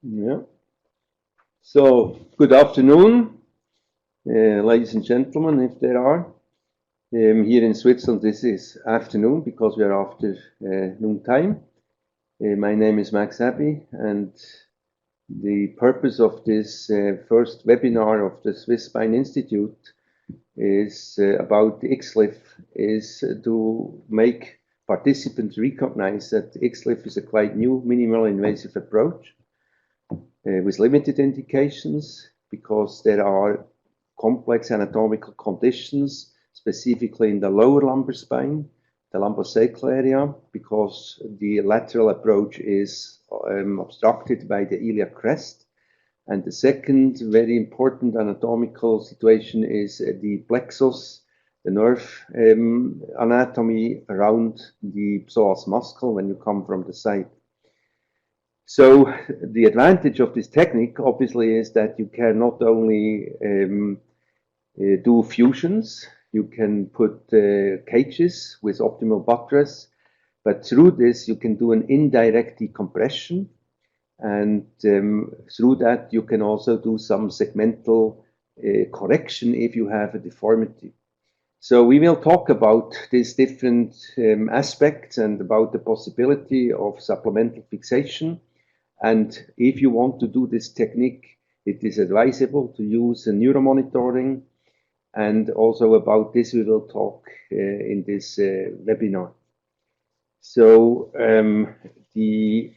Yeah. So, good afternoon, ladies and gentlemen, if there are. Here in Switzerland, this is afternoon because we are after noon time. My name is Max Abbey, and the purpose of this first webinar of the Swiss Spine Institute is about the XLIF, is to make participants recognize that XLIF is a quite new minimal invasive approach with limited indications because there are complex anatomical conditions, specifically in the lower lumbar spine, the lumbosacral area, because the lateral approach is obstructed by the iliac crest. And the second very important anatomical situation is the plexus, the nerve anatomy around the psoas muscle when you come from the side. So the advantage of this technique, obviously, is that you can not only do fusions, you can put cages with optimal buttress, but through this you can do an indirect decompression, and through that you can also do some segmental correction if you have a deformity. So we will talk about these different aspects and about the possibility of supplemental fixation. And if you want to do this technique, it is advisable to use a neuromonitoring. And also about this, we will talk in this webinar. So the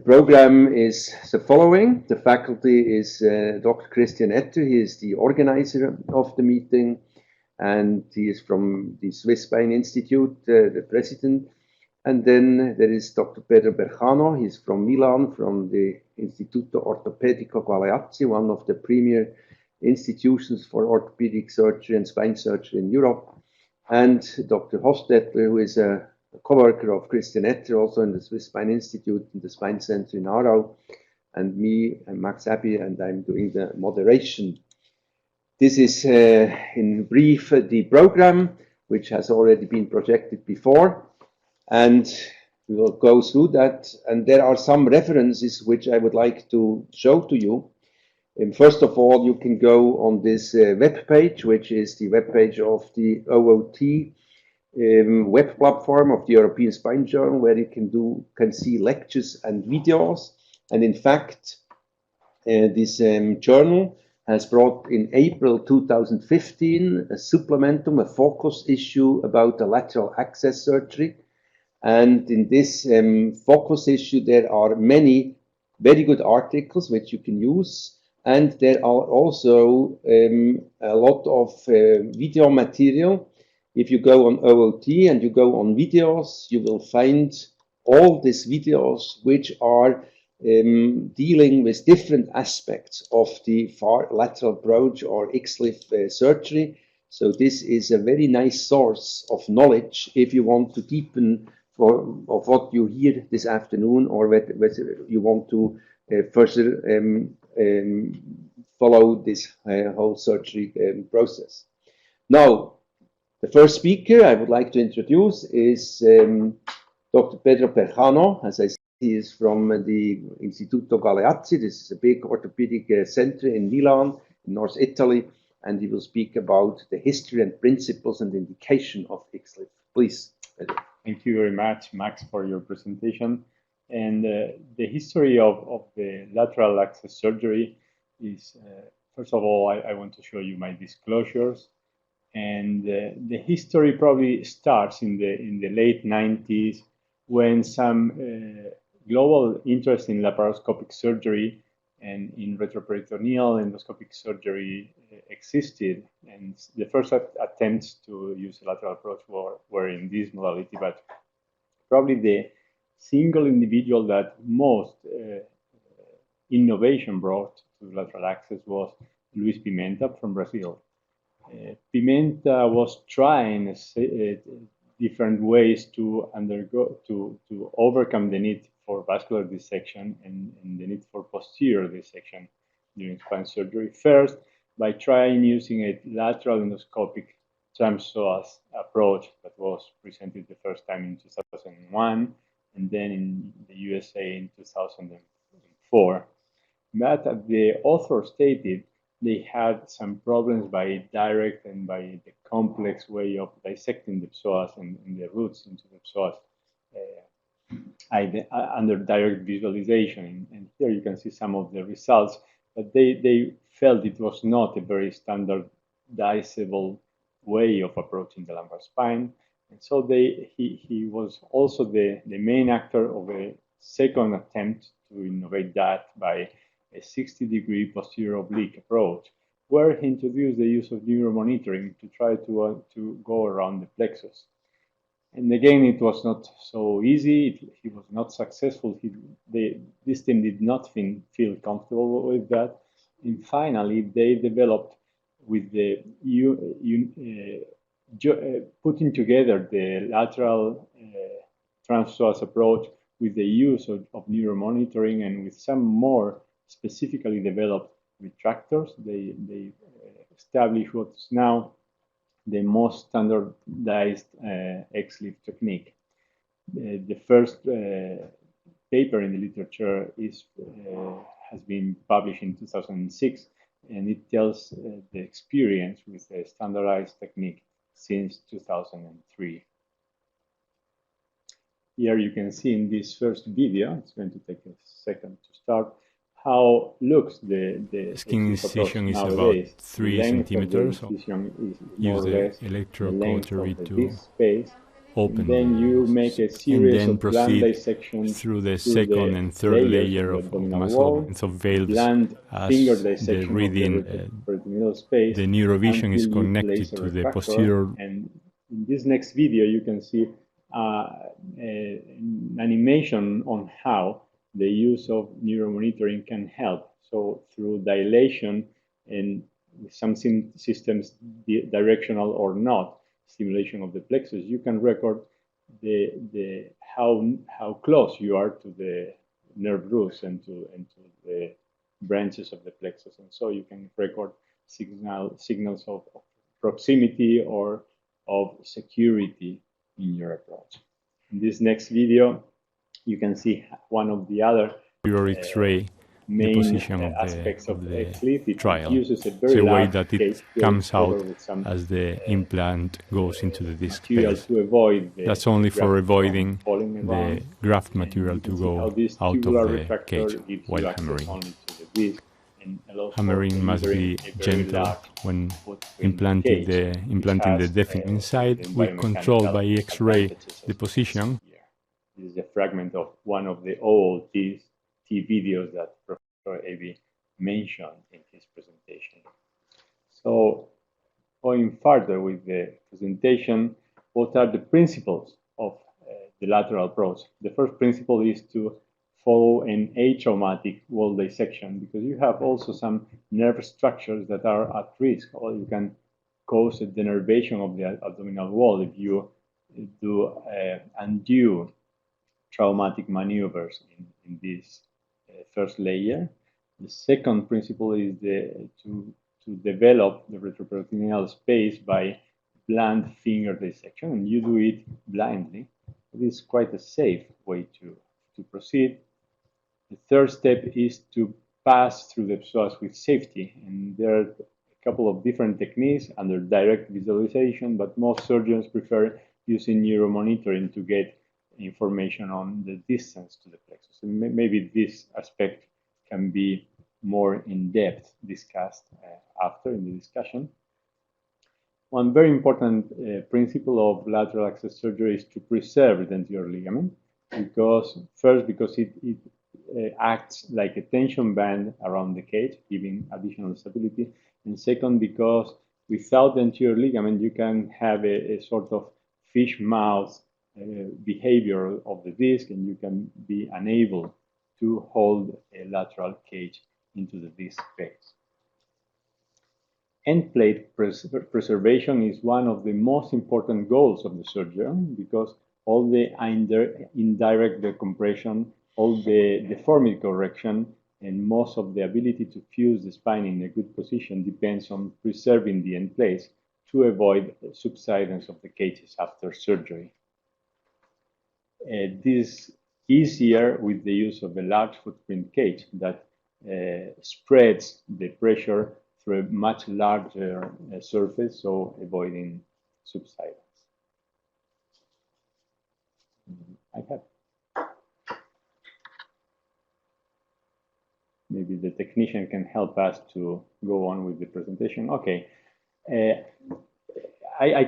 program is the following. The faculty is Dr. Christian Etter. He is the organizer of the meeting, and he is from the Swiss Spine Institute, the president. And then there is Dr. Pedro Berjano. He's from Milan, from the Istituto Ortopedico Galeazzi, one of the premier institutions for orthopedic surgery and spine surgery in Europe. And Dr. Hostetler, who is a co-worker of Christian Etter, also in the Swiss Spine Institute, in the Spine Center in Aarau. And me, I'm Max Abbey, and I'm doing the moderation. This is, in brief, the program, which has already been projected before. And we will go through that. And there are some references which I would like to show to you. And first of all, you can go on this web page, which is the web page of the OOT web platform of the European Spine Journal, where you can see lectures and videos. And in fact, this journal has brought in April 2015 a supplementum, a focus issue about the lateral access surgery. And in this focus issue, there are many very good articles which you can use. And there are also a lot of video material. If you go on OOT and you go on videos, you will find all these videos which are dealing with different aspects of the far lateral approach or XLIF surgery. So this is a very nice source of knowledge if you want to deepen of what you hear this afternoon, or whether you want to further follow this whole surgery process. Now, the first speaker I would like to introduce is Dr. Pedro Berjano. As I said, he is from the Istituto Galeazzi. This is a big orthopedic center in Milan, in North Italy, and he will speak about the history and principles and indication of XLIF. Please, Pedro. Thank you very much, Max, for your presentation. And the history of the lateral access surgery is, first of all, I want to show you my disclosures. And the history probably starts in the late 90s, when some global interest in laparoscopic surgery and in retroperitoneal endoscopic surgery existed. And the first attempts to use a lateral approach were in this modality, but probably the single individual that most innovation brought to lateral access was Luis Pimenta from Brazil. Pimenta was trying different ways to overcome the need for vascular dissection and the need for posterior dissection during spine surgery. First, by trying using a lateral endoscopic transpsoas approach that was presented the first time in 2001, and then in the USA in 2004. But as the author stated, they had some problems by direct and by the complex way of dissecting the psoas and the roots into the psoas under direct visualization. And here you can see some of the results, but they felt it was not a very standardizable way of approaching the lumbar spine. And so he was also the main actor of a second attempt to innovate that by a 60-degree posterior oblique approach, where he introduced the use of neuromonitoring to try to go around the plexus. And again, it was not so easy. He was not successful. This team did not feel comfortable with that. And finally, they developed with the putting together the lateral transpsoas approach with the use of neuromonitoring and with some more specifically developed retractors. They established what's now the most standardized XLIF technique. The first paper in the literature has been published in 2006, and it tells the experience with a standardized technique since 2003. Here you can see in this first video, it's going to take a second to start, how looks the skin incision is about 3 centimeters, so use the electrocautery to open then you make a series and then of proceed dissections through the second and third layer of muscle. And so valves as the reading, the neurovision is connected to the posterior. And in this next video, you can see an animation on how the use of neuromonitoring can help. So through dilation and some systems directional or not, stimulation of the plexus, you can record how close you are to the nerve roots and to the branches of the plexus, and so you can record signals of proximity or of security in your approach. In this next video, you can see one of the other X-ray main position aspects of the XLIF trial. uses a It's very a way large that it cage comes out with some as the implant goes into the disc material space. to avoid That's only for graft from avoiding falling the around. graft material You to can see how go this out of tubular the retractor cage gives while you access hammering. only to the disc, and allows for Hammering must delivering be a very gentle large when footprint implanting cage, the which has, definite inside. certain We control by biomechanical X-ray advantages, the as you can position. see here. This is a fragment of one of the old T videos that Professor Avi mentioned in his presentation. So going further with the presentation, what are the principles of the lateral approach? The first principle is to follow an atraumatic wall dissection, because you have also some nerve structures that are at risk, or you can cause a denervation of the abdominal wall if you do undue traumatic maneuvers in this first layer. The second principle is to develop the retroperitoneal space by blunt finger dissection, and you do it blindly. It is quite a safe way to proceed. The third step is to pass through the psoas with safety, and there are a couple of different techniques under direct visualization, but most surgeons prefer using neuromonitoring to get information on the distance to the plexus. And maybe this aspect can be more in depth discussed after in the discussion. One very important principle of lateral access surgery is to preserve the anterior ligament, because it acts like a tension band around the cage, giving additional stability, and second, because without the anterior ligament, you can have a sort of fish mouth behavior of the disc, and you can be unable to hold a lateral cage into the disc space. End plate preservation is one of the most important goals of the surgeon, because all the indirect decompression, all the deformity correction, and most of the ability to fuse the spine in a good position depends on preserving the end plates to avoid subsidence of the cages after surgery. This easier with the use of a large footprint cage that spreads the pressure through a much larger surface, so avoiding subsidence. I have. Maybe the technician can help us to go on with the presentation. Okay. I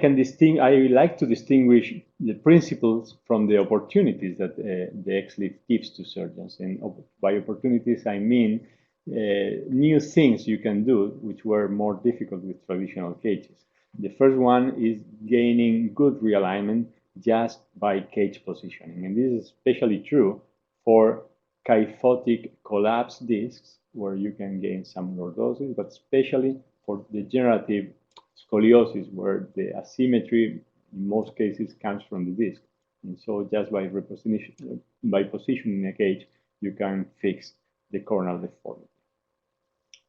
like to distinguish the principles from the opportunities that the XLIF gives to surgeons. And by opportunities, I mean new things you can do, which were more difficult with traditional cages. The first one is gaining good realignment just by cage positioning. And this is especially true for kyphotic collapsed discs, where you can gain some lordosis, but especially for degenerative scoliosis, where the asymmetry in most cases comes from the disc. And so just by positioning a cage, you can fix the coronal deformity.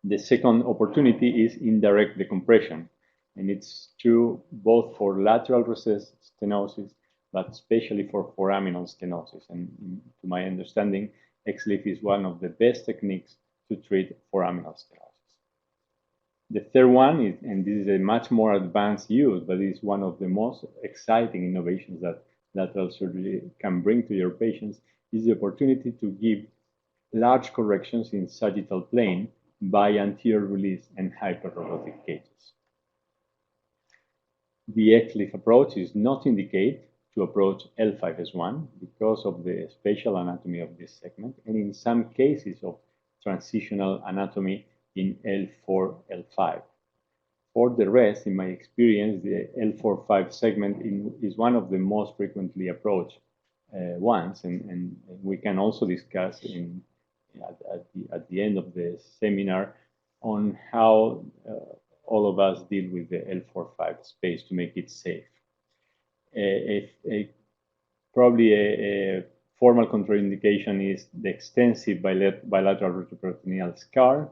The second opportunity is indirect decompression. And it's true both for lateral recess stenosis, but especially for foraminal stenosis. And to my understanding, XLIF is one of the best techniques to treat foraminal stenosis. The third one is, and this is a much more advanced use, but it's one of the most exciting innovations that lateral surgery can bring to your patients, is the opportunity to give large corrections in sagittal plane by anterior release and hyperrobotic cages. The XLIF approach is not indicated to approach L5S1 because of the spatial anatomy of this segment, and in some cases of transitional anatomy in L4, L5. For the rest, in my experience, the L4-5 segment is one of the most frequently approached ones, and we can also discuss at the end of the seminar on how all of us deal with the L4-5 space to make it safe. Probably a formal contraindication is the extensive bilateral retroperitoneal scar,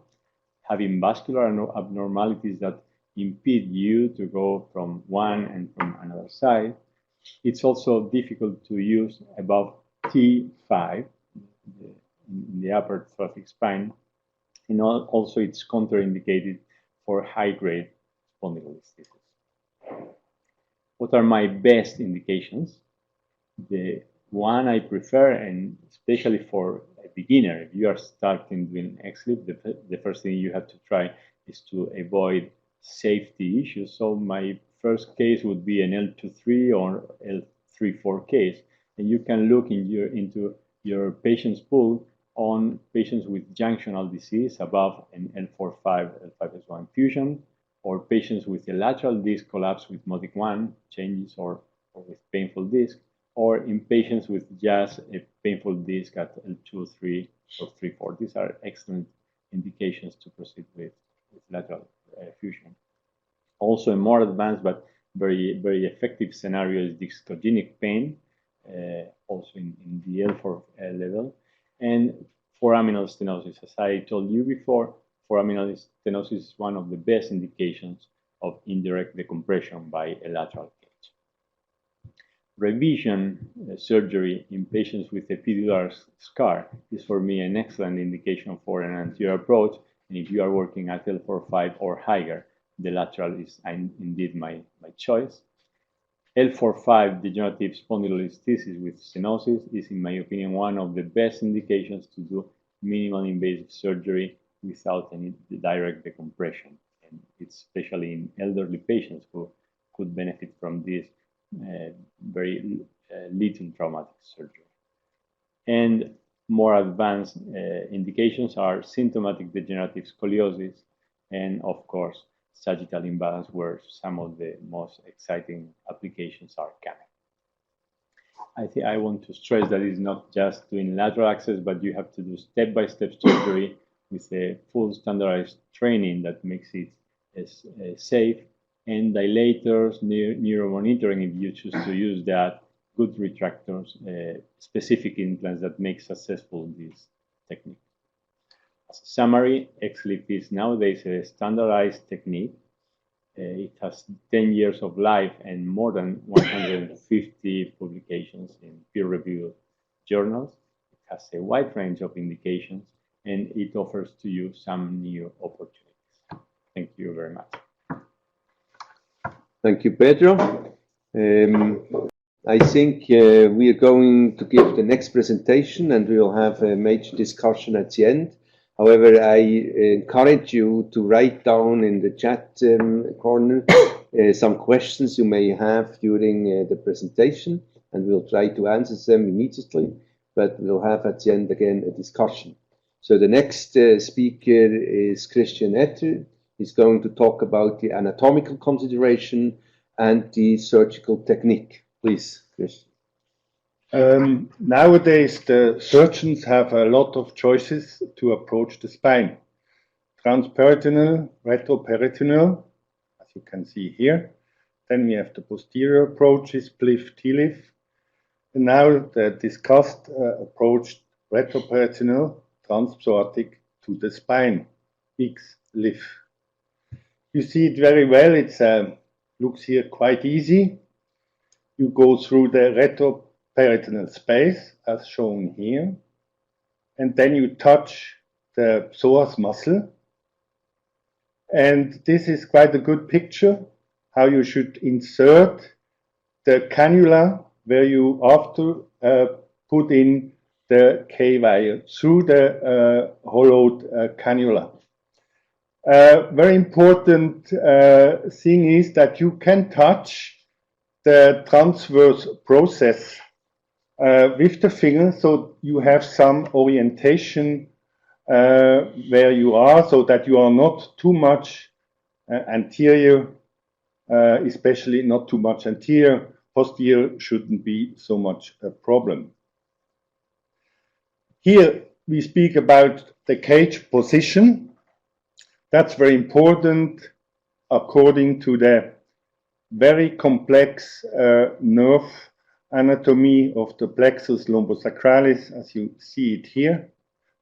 having vascular abnormalities that impede you to go from one and from another side. It's also difficult to use above T5 in the upper thoracic spine, and also it's contraindicated for high-grade spondylolisthesis. What are my best indications? The one I prefer, and especially for a beginner, if you are starting doing XLIF, the first thing you have to try is to avoid safety issues. So my first case would be an L2-3 or L3-4 case, and you can look into your patient's pool on patients with junctional disease above an L4-5, L5S1 fusion, or patients with a lateral disc collapse with modic 1 changes or with painful disc, or in patients with just a painful disc at L2, 3, or 3, 4. These are excellent indications to proceed with lateral fusion. Also, a more advanced but very, very effective scenario is discogenic pain, also in the L4 level, and foraminal stenosis. As I told you before, foraminal stenosis is one of the best indications of indirect decompression by a lateral cage. Revision surgery in patients with epidural scar is for me an excellent indication for an anterior approach, and if you are working at L4-5 or higher, the lateral is indeed my choice. L4-5 degenerative spondylolisthesis with stenosis is, in my opinion, one of the best indications to do minimal invasive surgery without any direct decompression. And it's especially in elderly patients who could benefit from this very little traumatic surgery. And more advanced indications are symptomatic degenerative scoliosis and, of course, sagittal imbalance, where some of the most exciting applications are coming. I think I want to stress that it's not just doing lateral access, but you have to do step-by-step surgery with a full standardized training that makes it safe, and dilators, neuromonitoring if you choose to use that, good retractors, specific implants that make successful this technique. As a summary, XLIF is nowadays a standardized technique. It has 10 years of life and more than 150 publications in peer-reviewed journals. has a wide range of indications, and it offers to you some new opportunities. Thank you very much. Thank you, Pedro. I think we are going to give the next presentation, and we will have a major discussion at the end. However, I encourage you to write down in the chat corner some questions you may have during the presentation, and we'll try to answer them immediately, but we'll have at the end again a discussion. So the next speaker is Christian Etter. He's going to talk about the anatomical consideration and the surgical technique. Please, Christian. Nowadays, the surgeons have a lot of choices to approach the spine. Transperitoneal, retroperitoneal, as you can see here. Then we have the posterior approaches, PLIF, TLIF. And now the discussed approach, retroperitoneal, transpsoatic to the spine, XLIF. You see it very well. It looks here quite easy. You go through the retroperitoneal space, as shown here, and then you touch the psoas muscle. And this is quite a good picture, how you should insert the cannula where you after put in the K-wire through the hollowed cannula. Very important thing is that you can touch the transverse process with the finger, so you have some orientation where you are, so that you are not too much anterior, especially not too much anterior. Posterior shouldn't be so much a problem. Here we speak about the cage position. That's very important according to the very complex nerve anatomy of the plexus lumbosacralis, as you see it here.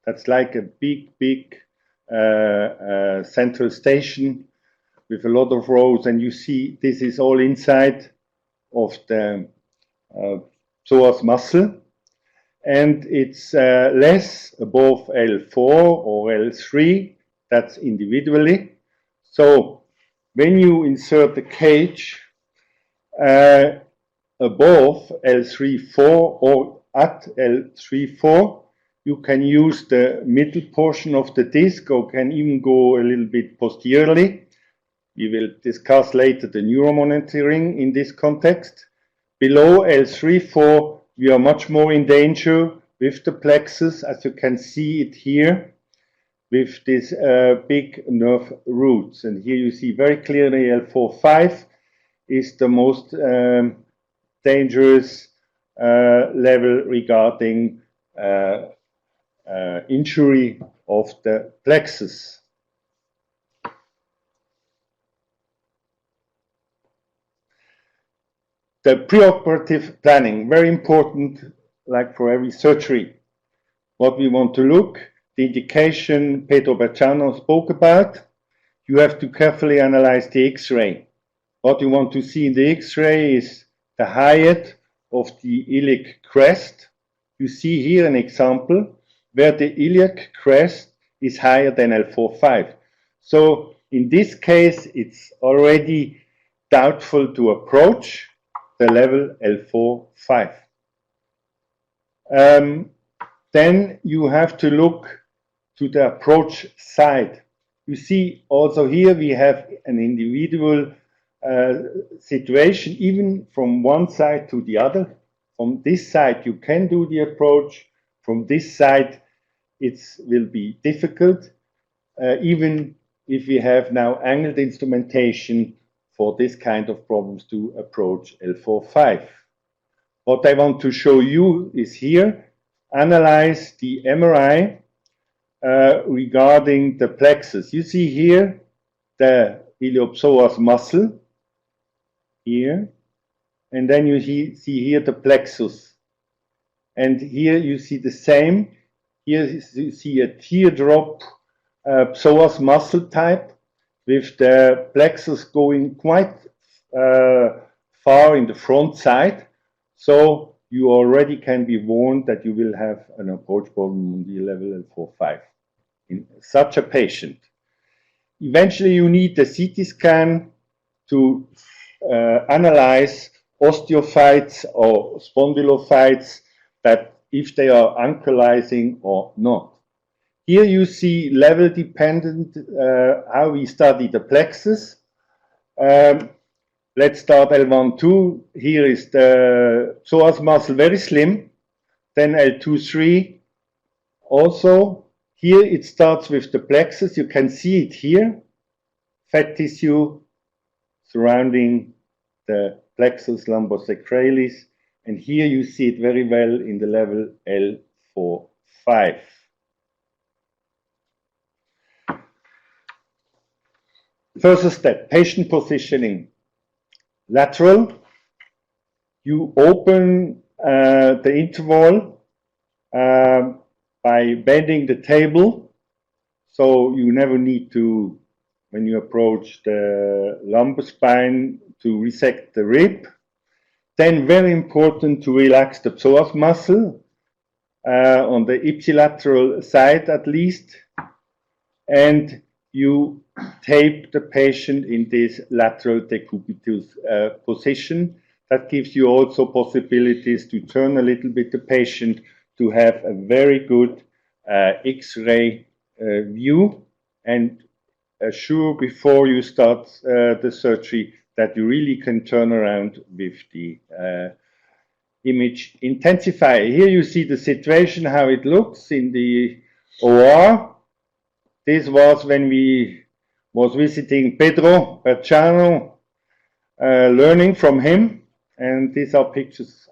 That's like a big central station with a lot of rows, and you see this is all inside of the psoas muscle, and it's less above L4 or L3. That's individually. So when you insert the cage above L3-4 or at L3-4, you can use the middle portion of the disc, or can even go a little bit posteriorly. We will discuss later the neuromonitoring in this context. Below L3-4, we are much more in danger with the plexus, as you can see it here, with these big nerve roots. And here you see very clearly L4-5 is the most dangerous level regarding injury of the plexus. The preoperative planning, very important, like for every surgery. What we want to look, the indication Pedro Berciano spoke about, you have to carefully analyze the X-ray. What you want to see in the X-ray is the height of the iliac crest. You see here an example where the iliac crest is higher than L4-5. So in this case, it's already doubtful to approach the level L4-5. Then you have to look to the approach side. You see also here we have an individual situation, even from one side to the other. From this side you can do the approach, from this side it will be difficult, even if we have now angled instrumentation for this kind of problems to approach L4-5. What I want to show you is here, analyze the MRI regarding the plexus. You see here the iliopsoas muscle, here, and then you see here the plexus. And here you see the same. Here you see a teardrop psoas muscle type with the plexus going quite far in the front side. So you already can be warned that you will have an approach problem on the level L4-5 in such a patient. Eventually, you need the CT scan to analyze osteophytes or spondylophytes, that if they are ankylosing or not. Here you see level dependent how we study the plexus. Let's start L1-2. Here is the psoas muscle, very slim. Then L2-3 also. Here it starts with the plexus. You can see it here. Fat tissue surrounding the plexus lumbosacralis. And here you see it very well in the level L4-5. First step, patient positioning. Lateral, you open the interval by bending the table, so you never need to, when you approach the lumbar spine, to resect the rib. Then very important to relax the psoas muscle on the ipsilateral side at least, and you tape the patient in this lateral decubitus position. That gives you also possibilities to turn a little bit the patient to have a very good X-ray view, and assure before you start the surgery that you really can turn around with the image intensifier. Here you see the situation, how it looks in the OR. This was when we was visiting Pedro Berciano, learning from him, and these are pictures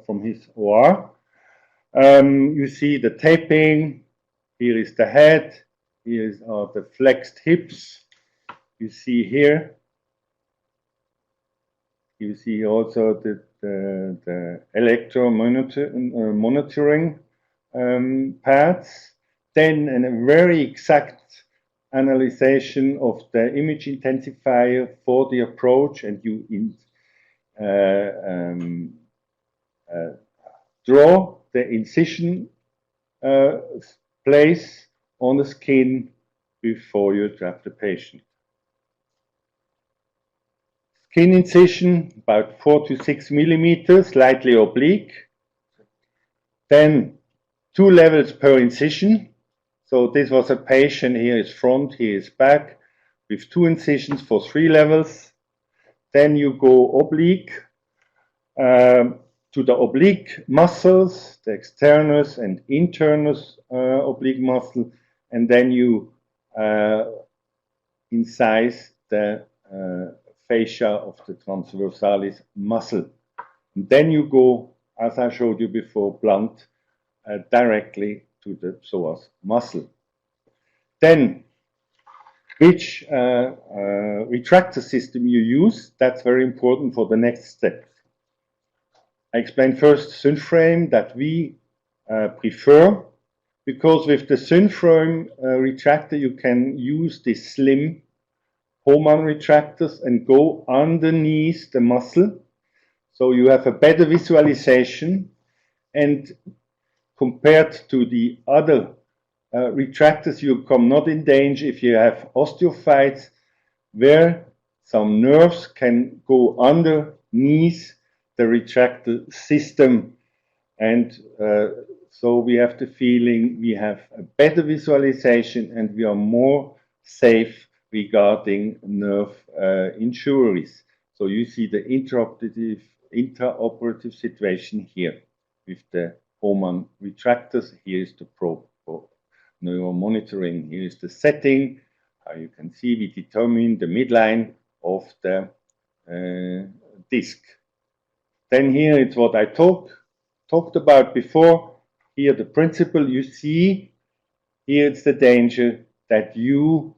from his OR. You see the taping. Here is the head. Here are the flexed hips. You see here. You see also the electro-monitoring pads. Then a very exact analysis of the image intensifier for the approach, and you draw the incision place on the skin before you trap the patient. Skin incision about 4 to 6 millimeters, slightly oblique. Then 2 levels per incision. So this was a patient, here is front, here is back, with 2 incisions for 3 levels. Then you go oblique to the oblique muscles, the externus and internus oblique muscle, and then you incise the fascia of the transversalis muscle. And then you go, as I showed you before, blunt directly to the psoas muscle. Then, which retractor system you use, that's very important for the next step. I explained first Synframe that we prefer, because with the Synframe retractor you can use the slim Hohmann retractors and go underneath the muscle, so you have a better visualization, and compared to the other retractors, you come not in danger if you have osteophytes where some nerves can go underneath the retractor system, and so we have the feeling we have a better visualization and we are more safe regarding nerve injuries. So you see the intraoperative situation here with the Hohmann retractors. Here is the probe for neuromonitoring. Here is the setting. You can see we determine the midline of the disc. Then here it's what I talked about before. Here the principle you see. Here it's the danger that you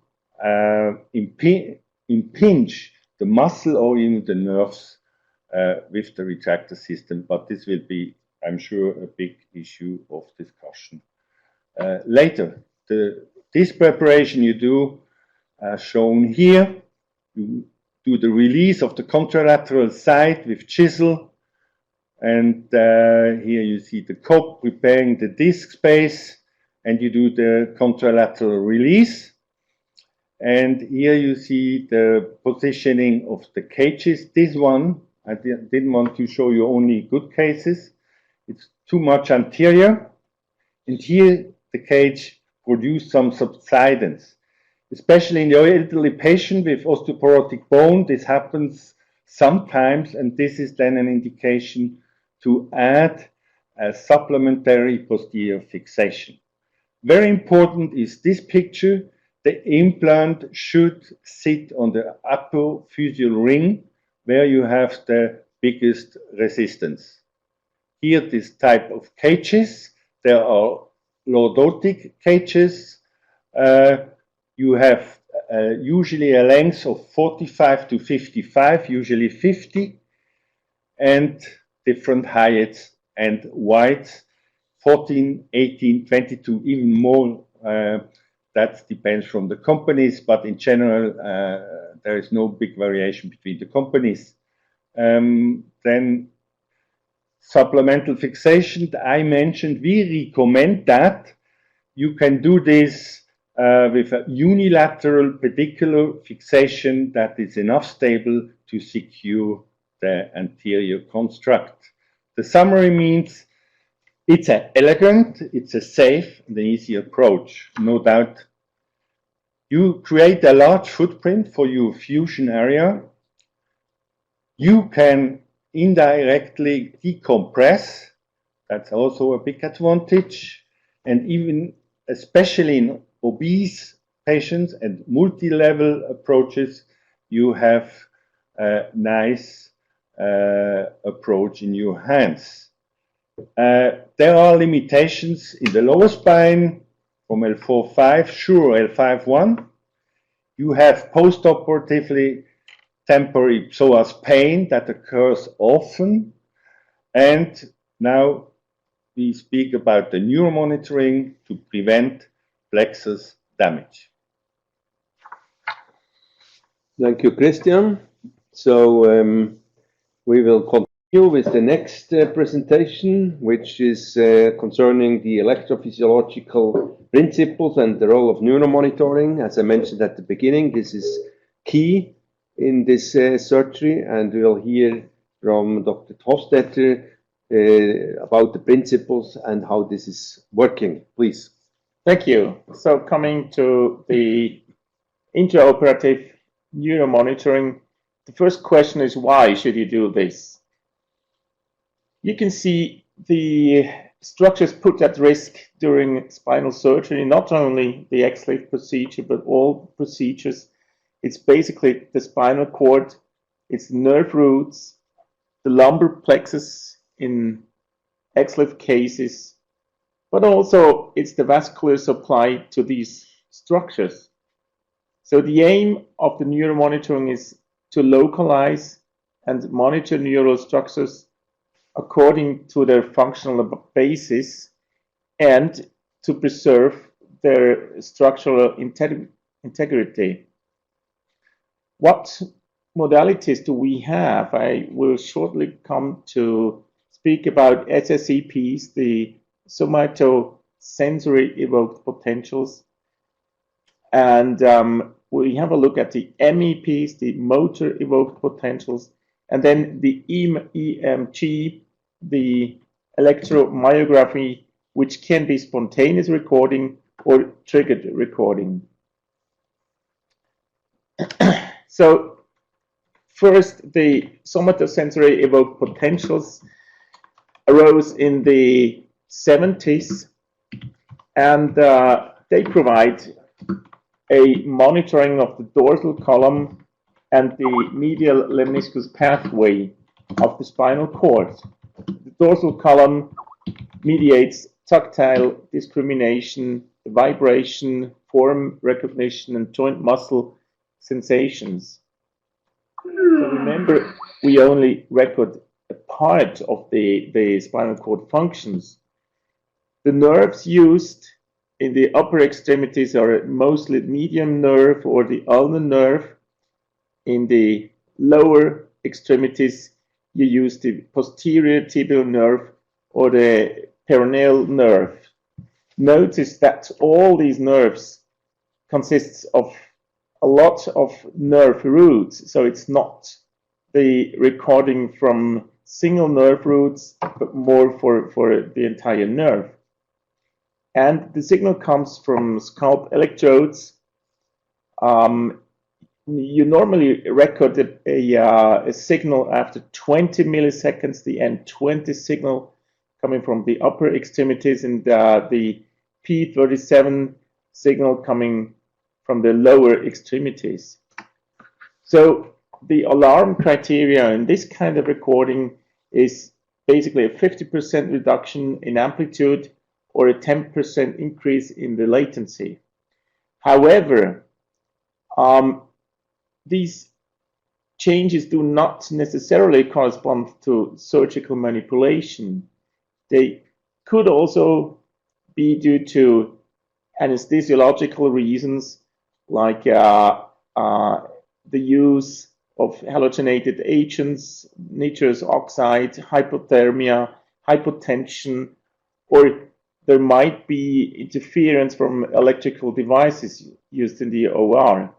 impinge the muscle or even the nerves with the retractor system, but this will be, I'm sure, a big issue of discussion later. This preparation you do, shown here, you do the release of the contralateral side with chisel, And here you see the COP preparing the disc space, and you do the contralateral release. And here you see the positioning of the cages. This one, I didn't want to show you only good cases. It's too much anterior. And here the cage produced some subsidence. Especially in the elderly patient with osteoporotic bone, this happens sometimes, and this is then an indication to add a supplementary posterior fixation. Very important is this picture. The implant should sit on the apophyseal ring where you have the biggest resistance. Here, this type of cages, there are lordotic cages. You have usually a length of 45 to 55, usually 50, and different heights and widths, 14, 18, 22, even more. That depends from the companies, but in general, there is no big variation between the companies. Then supplemental fixation, I mentioned, we recommend that. You can do this with a unilateral pedicular fixation that is enough stable to secure the anterior construct. The summary means it's an elegant, it's a safe, and an easy approach, no doubt. You create a large footprint for your fusion area. You can indirectly decompress. That's also a big advantage. And even, especially in obese patients and multi-level approaches, you have a nice approach in your hands. There are limitations in the lower spine from L4-5, sure, L5-1. You have postoperatively temporary psoas pain that occurs often. And now we speak about the neuromonitoring to prevent plexus damage. Thank you, Christian. So we will continue with the next presentation, which is concerning the electrophysiological principles and the role of neuromonitoring. As I mentioned at the beginning, this is key in this surgery, and we'll hear from Dr. Hofstetter about the principles and how this is working. Please. Thank you. So coming to the intraoperative neuromonitoring, the first question is, why should you do this? You can see the structures put at risk during spinal surgery, not only the XLIF procedure, but all procedures. It's basically the spinal cord, it's nerve roots, the lumbar plexus in XLIF cases, but also it's the vascular supply to these structures. So the aim of the neuromonitoring is to localize and monitor neural structures according to their functional basis and to preserve their structural integrity. What modalities do we have? I will shortly come to speak about SSEPs, the somatosensory evoked potentials, and we have a look at the MEPs, the motor evoked potentials, and then the EMG, the electromyography, which can be spontaneous recording or triggered recording. So first, the somatosensory evoked potentials arose in the 70s, and they provide a monitoring of the dorsal column and the medial lemniscus pathway of the spinal cord. The dorsal column mediates tactile discrimination, vibration, form recognition, and joint muscle sensations. So remember, we only record a part of the spinal cord functions. The nerves used in the upper extremities are mostly median nerve or the ulnar nerve. In the lower extremities, you use the posterior tibial nerve or the peroneal nerve. Notice that all these nerves consists of a lot of nerve roots, so it's not the recording from single nerve roots, but more for the entire nerve. And the signal comes from scalp electrodes. You normally record a signal after 20 milliseconds, the N20 signal coming from the upper extremities, and the P37 signal coming from the lower extremities. So the alarm criteria in this kind of recording is basically a 50% reduction in amplitude or a 10% increase in the latency. However, these changes do not necessarily correspond to surgical manipulation. They could also be due to anesthesiological reasons, like the use of halogenated agents, nitrous oxide, hypothermia, hypotension, or there might be interference from electrical devices used in the OR.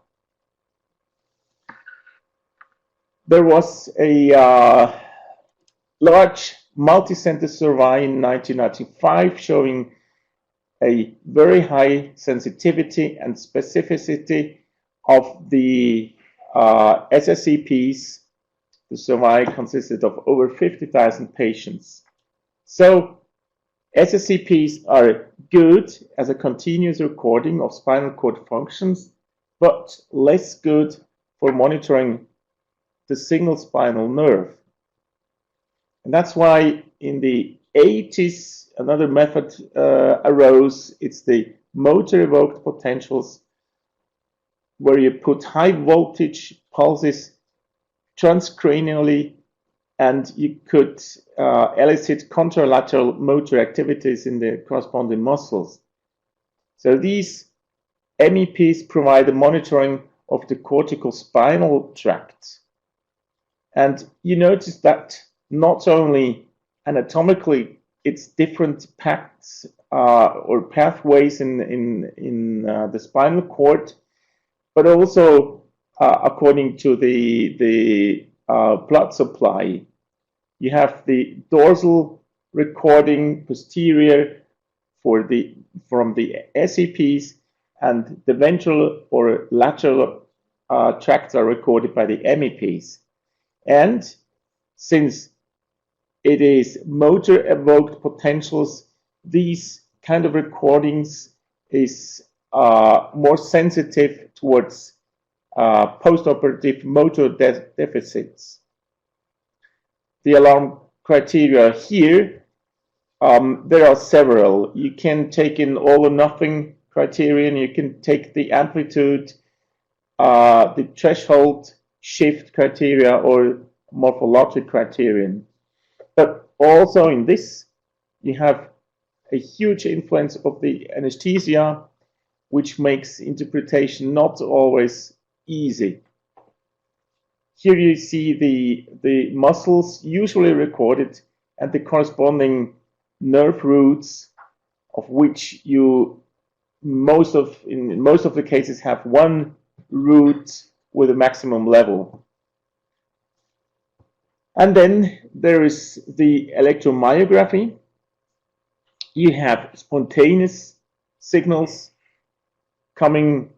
There was a large multi-center survey in 1995 showing a very high sensitivity and specificity of the SSEPs. The survey consisted of over 50,000 patients. So SSEPs are good as a continuous recording of spinal cord functions, but less good for monitoring the single spinal nerve. And that's why in the 80s, another method arose. It's the motor evoked potentials, where you put high voltage pulses transcranially, and you could elicit contralateral motor activities in the corresponding muscles. So these MEPs provide the monitoring of the cortical spinal tract. And you notice that not only anatomically it's different paths or pathways in the spinal cord, but also according to the blood supply. You have the dorsal recording posterior from the SEPs, and the ventral or lateral tracts are recorded by the MEPs. And since it is motor evoked potentials, these kind of recordings is more sensitive towards postoperative motor deficits. The alarm criteria here, there are several. You can take in all or nothing criterion, you can take the amplitude, the threshold shift criteria, or morphologic criterion. But also in this, you have a huge influence of the anesthesia, which makes interpretation not always easy. Here you see the muscles usually recorded and the corresponding nerve roots, of which you in most of the cases have one root with a maximum level. And then there is the electromyography. You have spontaneous signals coming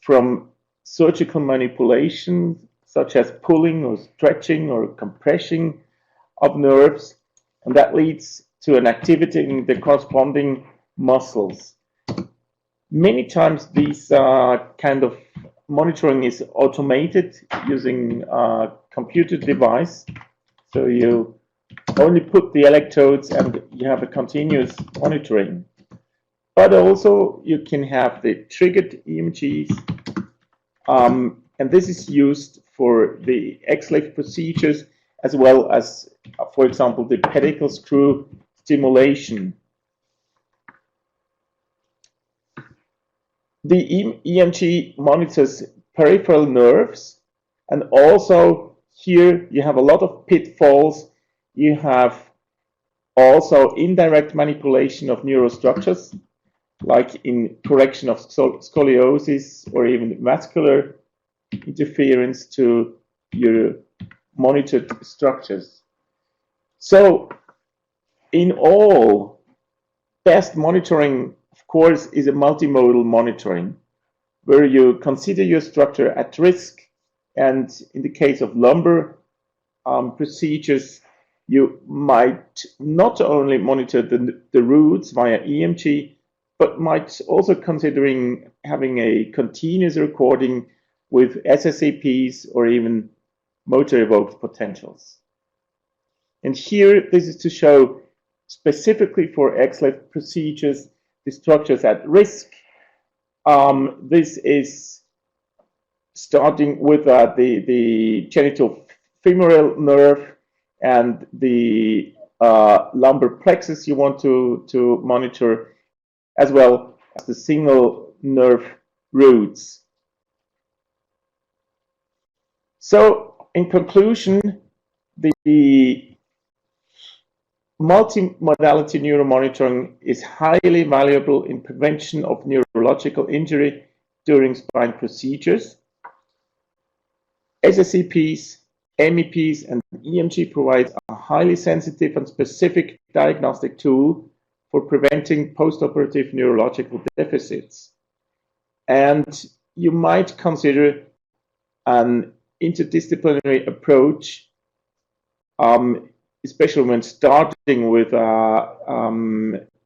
from surgical manipulation, such as pulling or stretching or compressing of nerves, and that leads to an activity in the corresponding muscles. Many times these kind of monitoring is automated using a computer device. So you only put the electrodes and you have a continuous monitoring. But also you can have the triggered EMGs, and this is used for the XLIF procedures, as well as, for example, the pedicle screw stimulation. The EMG monitors peripheral nerves and also here you have a lot of pitfalls. You have also indirect manipulation of neurostructures, like in correction of scoliosis or even vascular interference to your monitored structures. So in all, best monitoring, of course, is a multimodal monitoring, where you consider your structure at risk, and in the case of lumbar procedures, you might not only monitor the roots via EMG, but might also considering having a continuous recording with SSAPs or even motor evoked potentials. And here, this is to show specifically for XLIF procedures, the structures at risk. This is starting with the genital femoral nerve and the lumbar plexus you want to monitor, as well as the single nerve roots. So, in conclusion, the multimodality neuromonitoring is highly valuable in prevention of neurological injury during spine procedures. SSEPs, MEPs, and EMG provide a highly sensitive and specific diagnostic tool for preventing postoperative neurological deficits. And you might consider an interdisciplinary approach, especially when starting with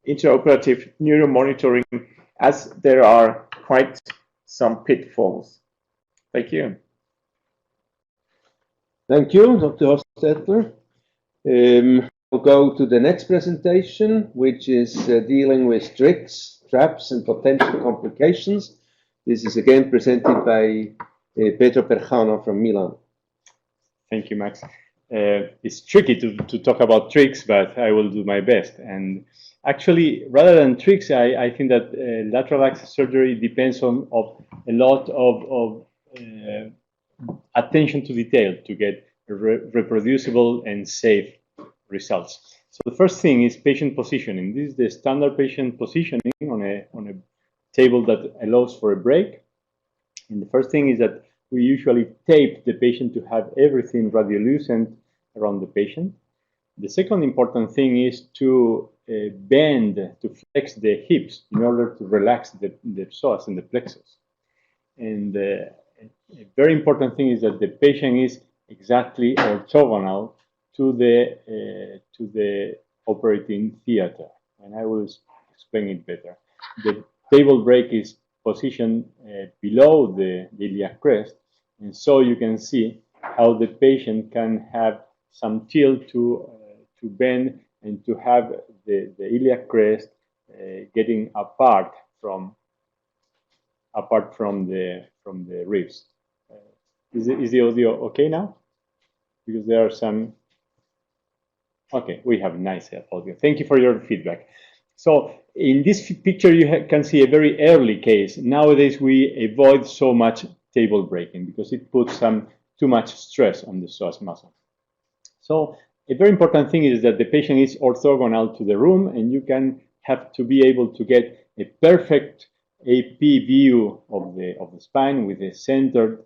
intraoperative neuromonitoring, as there are quite some pitfalls. Thank you. Thank you, Dr. Hofstetler. We'll go to the next presentation, which is dealing with tricks, traps, and potential complications. This is again presented by Pedro Perjano from Milan. Thank you, Max. It's tricky to talk about tricks, but I will do my best. And actually, rather than tricks, I think that lateral access surgery depends on a lot of attention to detail to get reproducible and safe results. So the first thing is patient positioning. This is the standard patient positioning on a table that allows for a break. And the first thing is that we usually tape the patient to have everything radiolucent around the patient. The second important thing is to bend, to flex the hips in order to relax the psoas and the plexus. And a very important thing is that the patient is exactly orthogonal to the operating theater. And I will explain it better. The table break is positioned below the iliac crest, and so you can see how the patient can have some tilt to bend and to have the iliac crest getting apart from the ribs. Is the audio okay now? Because there are some. Okay, we have nice audio. Thank you for your feedback. So in this picture, you can see a very early case. Nowadays, we avoid so much table breaking because it puts too much stress on the psoas muscle. So a very important thing is that the patient is orthogonal to the room, and you can have to be able to get a perfect AP view of the spine with a centered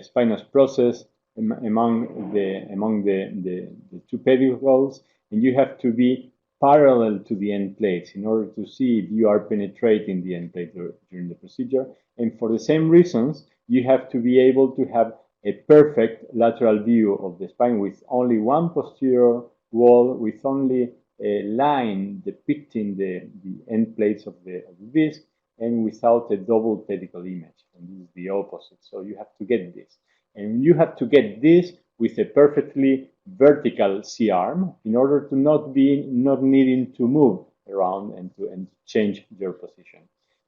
spinous process among the two pedicles, and you have to be parallel to the end plates in order to see if you are penetrating the end plate during the procedure. And for the same reasons, you have to be able to have a perfect lateral view of the spine with only one posterior wall, with only a line depicting the end plates of the disc, and without a double pedicle image. And this is the opposite. So you have to get this. And you have to get this with a perfectly vertical C-arm in order to not needing to move around and change your position.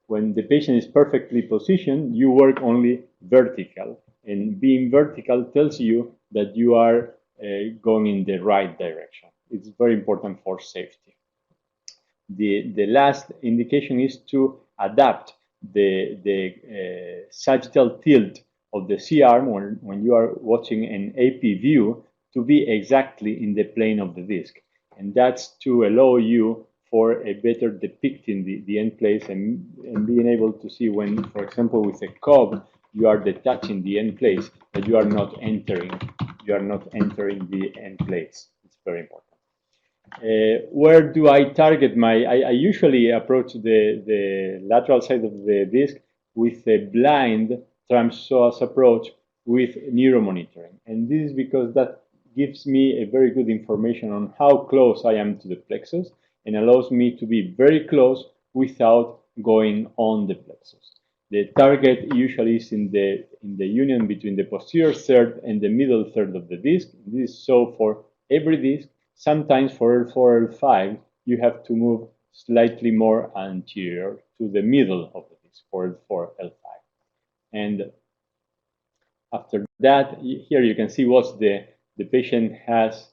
When the patient is perfectly positioned, you work only vertical. And being vertical tells you that you are going in the right direction. It's very important for safety. The last indication is to adapt the sagittal tilt of the C-arm when you are watching an AP view to be exactly in the plane of the disc. And that's to allow you for a better depicting the end place and being able to see when, for example, with a cob, you are detaching the end place, but you are not entering the end place. It's very important. Where do I target I usually approach the lateral side of the disc with a blind transpsoas approach with neuromonitoring. And this is because that gives me a very good information on how close I am to the plexus and allows me to be very close without going on the plexus. The target usually is in the union between the posterior third and the middle third of the disc. This is so for every disc. Sometimes for L4, L5, you have to move slightly more anterior to the middle of the disc for L4, L5. And after that, here you can see what the patient has.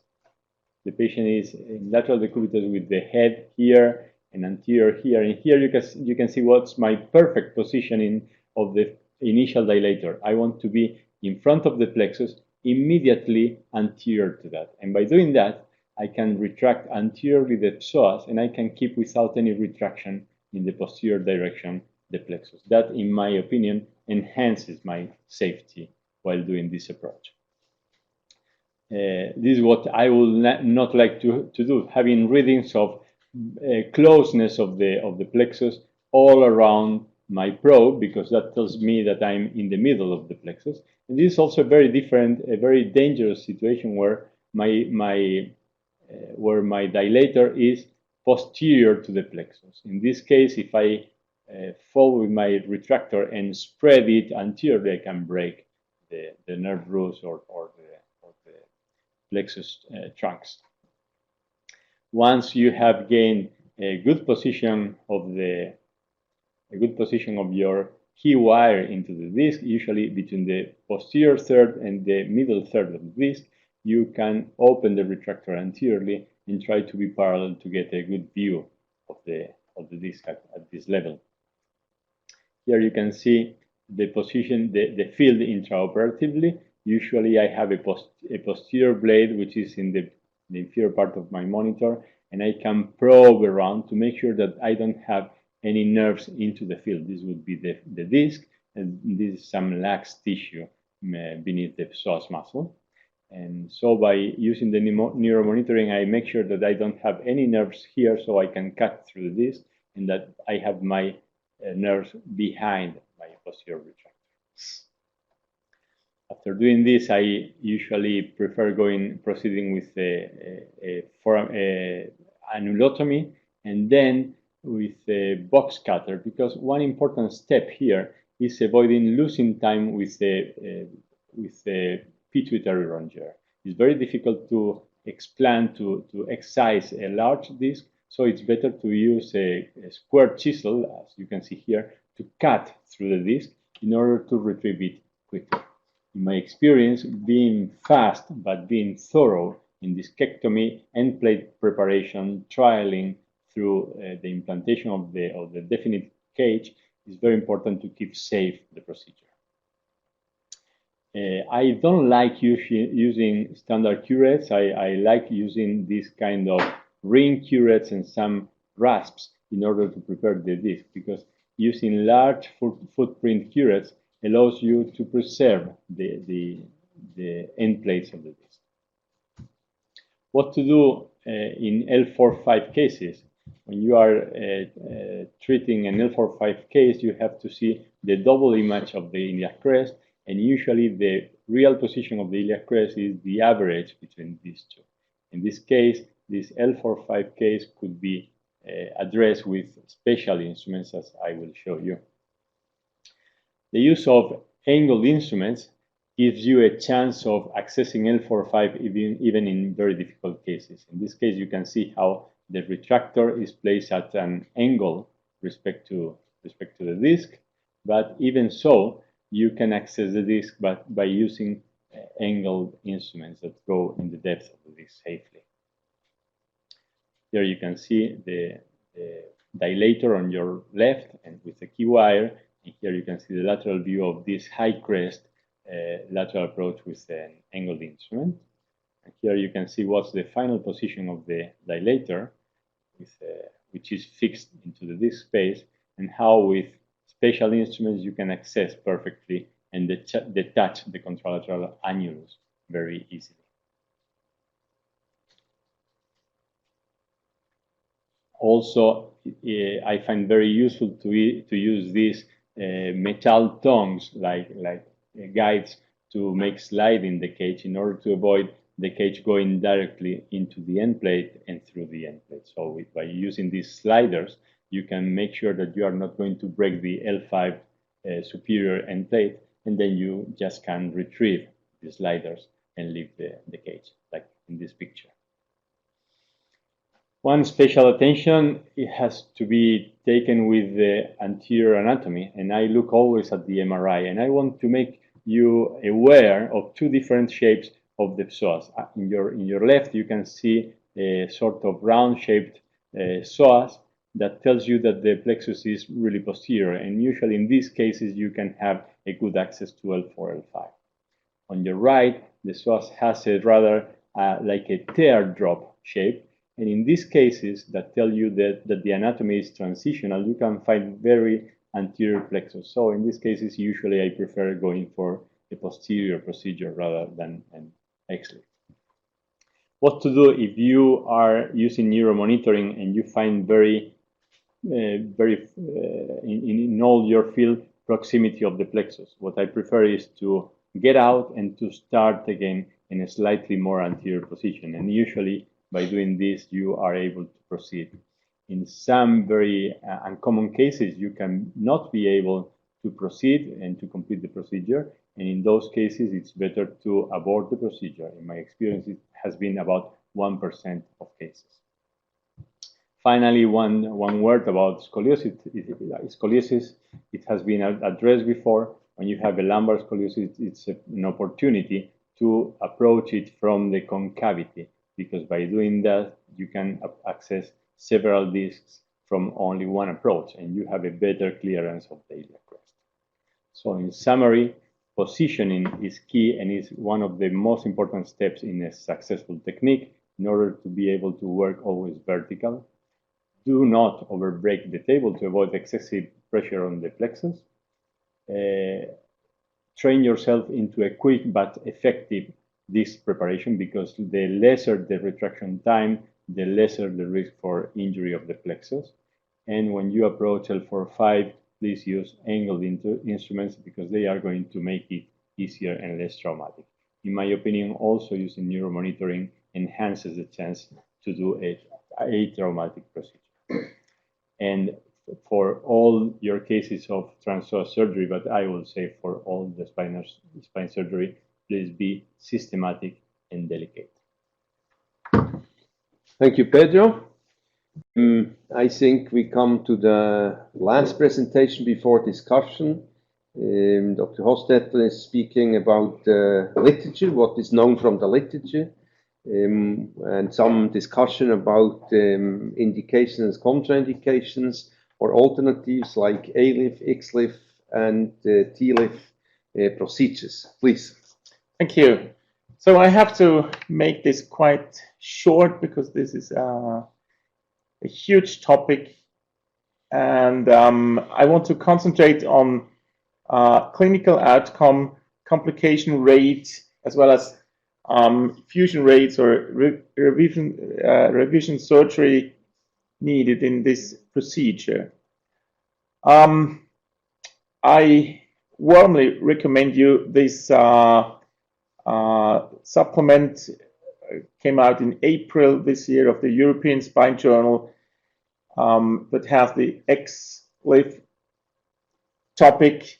The patient is in lateral decubitus with the head here and anterior here. And here you can see what's my perfect positioning of the initial dilator. I want to be in front of the plexus, immediately anterior to that. And by doing that, I can retract anteriorly the psoas, and I can keep without any retraction in the posterior direction the plexus. That, in my opinion, enhances my safety while doing this approach. This is what I will not like to do, having readings of closeness of the plexus all around my probe, because that tells me that I'm in the middle of the plexus. And this is also a very dangerous situation where my dilator is posterior to the plexus. In this case, if I fall with my retractor and spread it anteriorly, I can break the nerve roots or the plexus trunks. Once you have gained a good position of your key wire into the disc, usually between the posterior third and the middle third of the disc, you can open the retractor anteriorly and try to be parallel to get a good view of the disc at this level. Here you can see the position, the field intraoperatively. Usually I have a posterior blade, which is in the inferior part of my monitor, and I can probe around to make sure that I don't have any nerves into the field. This would be the disc, and this is some lax tissue beneath the psoas muscle. And so by using the neuromonitoring, I make sure that I don't have any nerves here, so I can cut through the disc, and that I have my nerves behind my posterior retractor. After doing this, I usually prefer proceeding with a annulotomy and then with a box cutter, because one important step here is avoiding losing time with the pituitary rongeur. It's very difficult to explant, to excise a large disc, so it's better to use a square chisel, as you can see here, to cut through the disc in order to retrieve it quickly. In my experience, being fast but being thorough in discectomy, end plate preparation, trialing through the implantation of the definite cage is very important to keep safe the procedure. I don't like using standard curettes. I like using this kind of ring curettes and some rasps in order to prepare the disc, because using large footprint curettes allows you to preserve the end plates of the disc. What to do in L4-5 cases? When you are treating an L4-5 case, you have to see the double image of the iliac crest, and usually the real position of the iliac crest is the average between these two. In this case, this L4-5 case could be addressed with special instruments, as I will show you. The use of angled instruments gives you a chance of accessing L4-5 even in very difficult cases. In this case, you can see how the retractor is placed at an angle respect to the disc, but even so, you can access the disc by using angled instruments that go in the depth of the disc safely. Here you can see the dilator on your left and with the key wire. And here you can see the lateral view of this high crest lateral approach with an angled instrument. And here you can see what's the final position of the dilator, which is fixed into the disc space, and how with special instruments you can access perfectly and detach the contralateral annulus very easily. Also, I find very useful to use these metal tongues like guides to make slide in the cage in order to avoid the cage going directly into the end plate and through the end plate. So by using these sliders, you can make sure that you are not going to break the L5 superior end plate, and then you just can retrieve the sliders and leave the cage, like in this picture. One special attention, it has to be taken with the anterior anatomy, and I look always at the MRI, and I want to make you aware of two different shapes of the psoas. In your left, you can see a sort of round-shaped psoas that tells you that the plexus is really posterior, and usually in these cases you can have a good access to L4, L5. On your right, the psoas has a rather like a teardrop shape, and in these cases that tell you that the anatomy is transitional, you can find very anterior plexus. So in these cases, usually I prefer going for a posterior procedure rather than an XLIF. What to do if you are using neuromonitoring and you find in all your field proximity of the plexus? What I prefer is to get out and to start again in a slightly more anterior position, and usually by doing this, you are able to proceed. In some very uncommon cases, you can not be able to proceed and to complete the procedure. And in those cases, it's better to abort the procedure. In my experience, it has been about 1% of cases. Finally, one word about scoliosis. Scoliosis, it has been addressed before. When you have a lumbar scoliosis, it's an opportunity to approach it from the concavity, because by doing that, you can access several discs from only one approach, and you have a better clearance of the iliac crest. So in summary, positioning is key and is one of the most important steps in a successful technique in order to be able to work always vertical. Do not overbreak the table to avoid excessive pressure on the plexus. Train yourself into a quick but effective disc preparation, because the lesser the retraction time, the lesser the risk for injury of the plexus. And when you approach L4-5, please use angled instruments, because they are going to make it easier and less traumatic. In my opinion, also using neuromonitoring enhances the chance to do a traumatic procedure. And for all your cases of transpsoas surgery, but I will say for all the spine surgery, please be systematic and delicate. Thank you, Pedro. I think we come to the last presentation before discussion. Dr. Hostetler is speaking about literature, what is known from the literature, and some discussion about indications, contraindications, or alternatives like ALIF, XLIF, and TLIF procedures. Please. Thank you. So I have to make this quite short, because this is a huge topic, and I want to concentrate on clinical outcome, complication rate, as well as fusion rates or revision surgery needed in this procedure. I warmly recommend you this supplement. Came out in April this year of the European Spine Journal, that has the XLIF topic,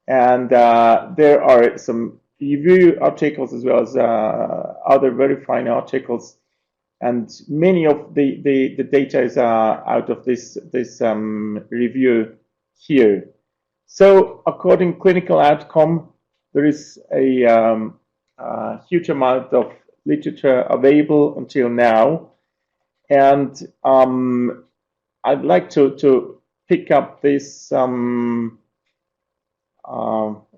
and there are some review articles as well as other very fine articles, and many of the data is out of this review here. So according to clinical outcome, there is a huge amount of literature available until now, and I'd like to pick up this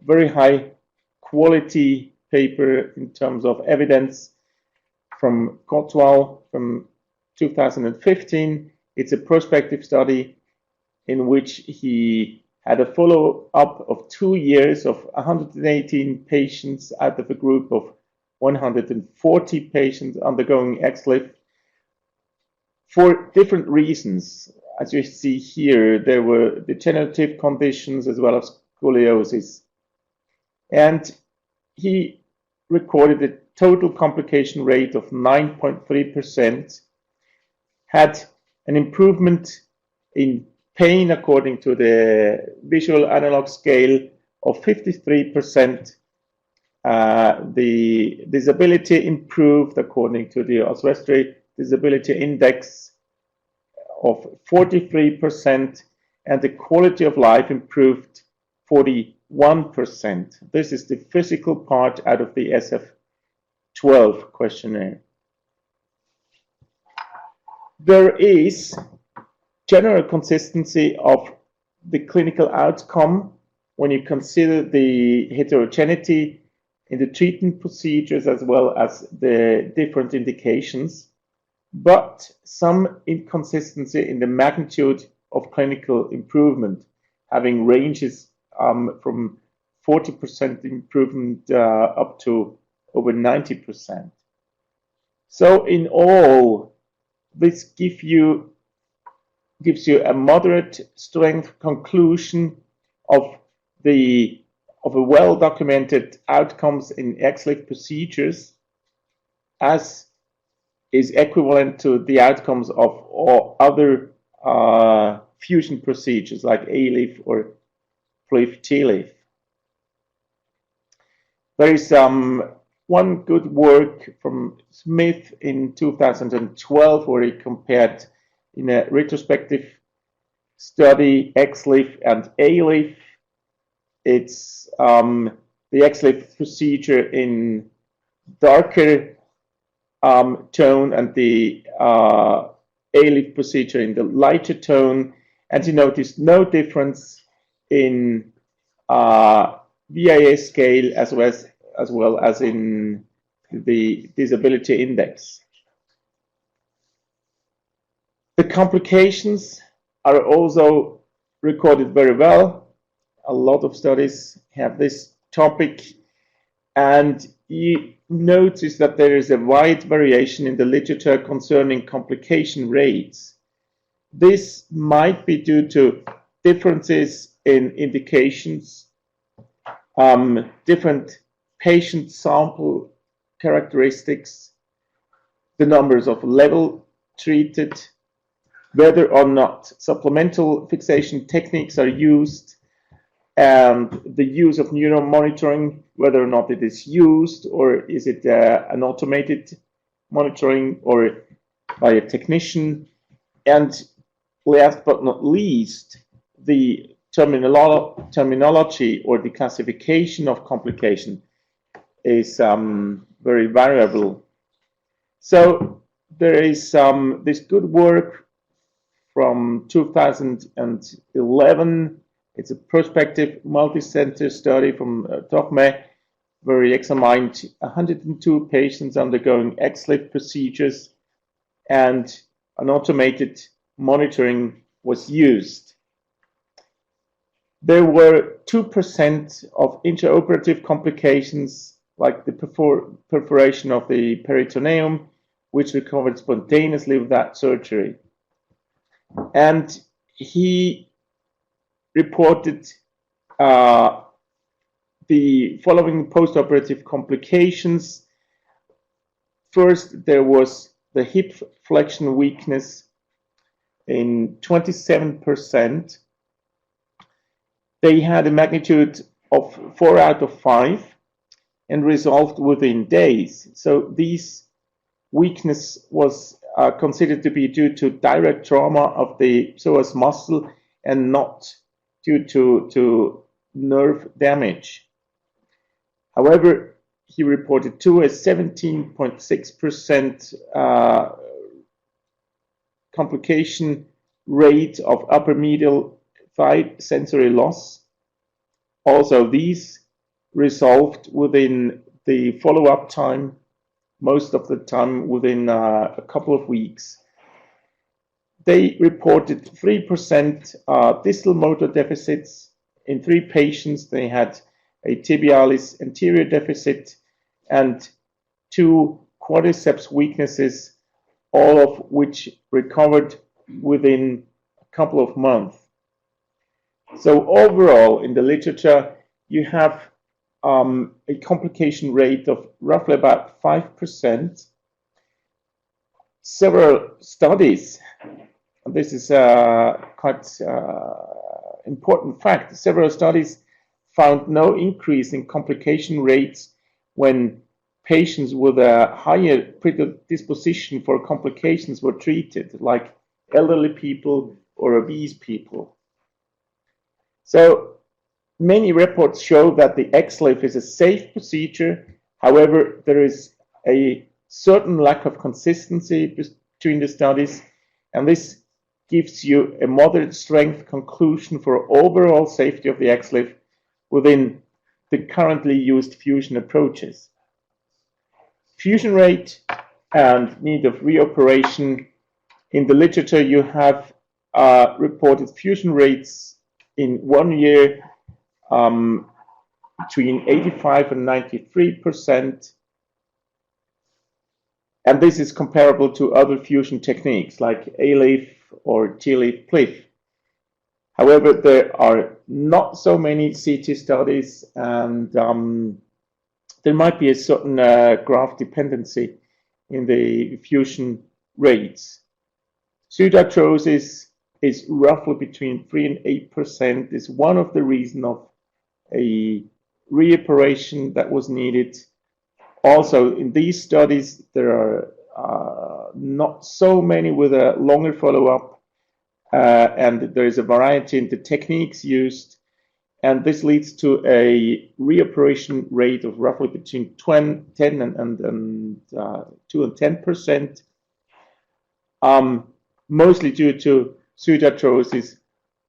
very high quality paper in terms of evidence from Cotwell from 2015. It's a prospective study in which he had a follow-up of 2 years of 118 patients out of a group of 140 patients undergoing XLIF for different reasons. As you see here, there were degenerative conditions as well as scoliosis. And he recorded a total complication rate of 9.3%, had an improvement in pain according to the visual analog scale of 53%. The disability improved according to the Oswestry Disability Index of 43%, and the quality of life improved 41%. This is the physical part out of the SF-12 questionnaire. There is general consistency of the clinical outcome when you consider the heterogeneity in the treatment procedures as well as the different indications, but some inconsistency in the magnitude of clinical improvement, having ranges from 40% improvement up to over 90%. So in all, this gives you a moderate strength conclusion of a well-documented outcomes in XLIF procedures, as is equivalent to the outcomes of all other fusion procedures like ALIF or PLIF. There is one good work from Smith in 2012 where he compared in a retrospective study XLIF and ALIF. It's the XLIF procedure in darker tone and the ALIF procedure in the lighter tone, and you notice no difference in VIS scale as well as in the disability index. The complications are also recorded very well. A lot of studies have this topic, and you notice that there is a wide variation in the literature concerning complication rates. This might be due to differences in indications, different patient sample characteristics, the numbers of level treated, whether or not supplemental fixation techniques are used, and the use of neuromonitoring, whether or not it is used, or is it an automated monitoring or by a technician. And last but not least, the terminology or the classification of complication is very variable. So there is this good work from 2011. It's a prospective multi-center study from Tochme, where he examined 102 patients undergoing XLIF procedures, and an automated monitoring was used. There were 2% of intraoperative complications, like the perforation of the peritoneum, which recovered spontaneously without surgery. And he reported the following postoperative complications. First, there was the hip flexion weakness in 27%. They had a magnitude of 4 out of 5 and resolved within days. So this weakness was considered to be due to direct trauma of the psoas muscle and not due to nerve damage. However, he reported to a 17.6% complication rate of upper medial thigh sensory loss. Also, these resolved within the follow-up time, most of the time within a couple of weeks. They reported 3% distal motor deficits. In 3 patients, they had a tibialis anterior deficit and 2 quadriceps weaknesses, all of which recovered within a couple of months. So overall, in the literature, you have a complication rate of roughly about 5%. Several studies, and this is quite important fact, several studies found no increase in complication rates when patients with a higher predisposition for complications were treated, like elderly people or obese people. So many reports show that the XLIF is a safe procedure. However, there is a certain lack of consistency between the studies, and this gives you a moderate strength conclusion for overall safety of the XLIF within the currently used fusion approaches. Fusion rate and need of reoperation. In the literature, you have reported fusion rates in 1 year between 85 and 93%. And this is comparable to other fusion techniques like ALIF or TLIF, PLIF. However, there are not so many CT studies, and there might be a certain graph dependency in the fusion rates. Pseudarthrosis is roughly between 3 and 8%, is one of the reasons of a reoperation that was needed. Also, in these studies, there are not so many with a longer follow-up, and there is a variety in the techniques used, and this leads to a reoperation rate of roughly between 2 and 10%, mostly due to pseudarthrosis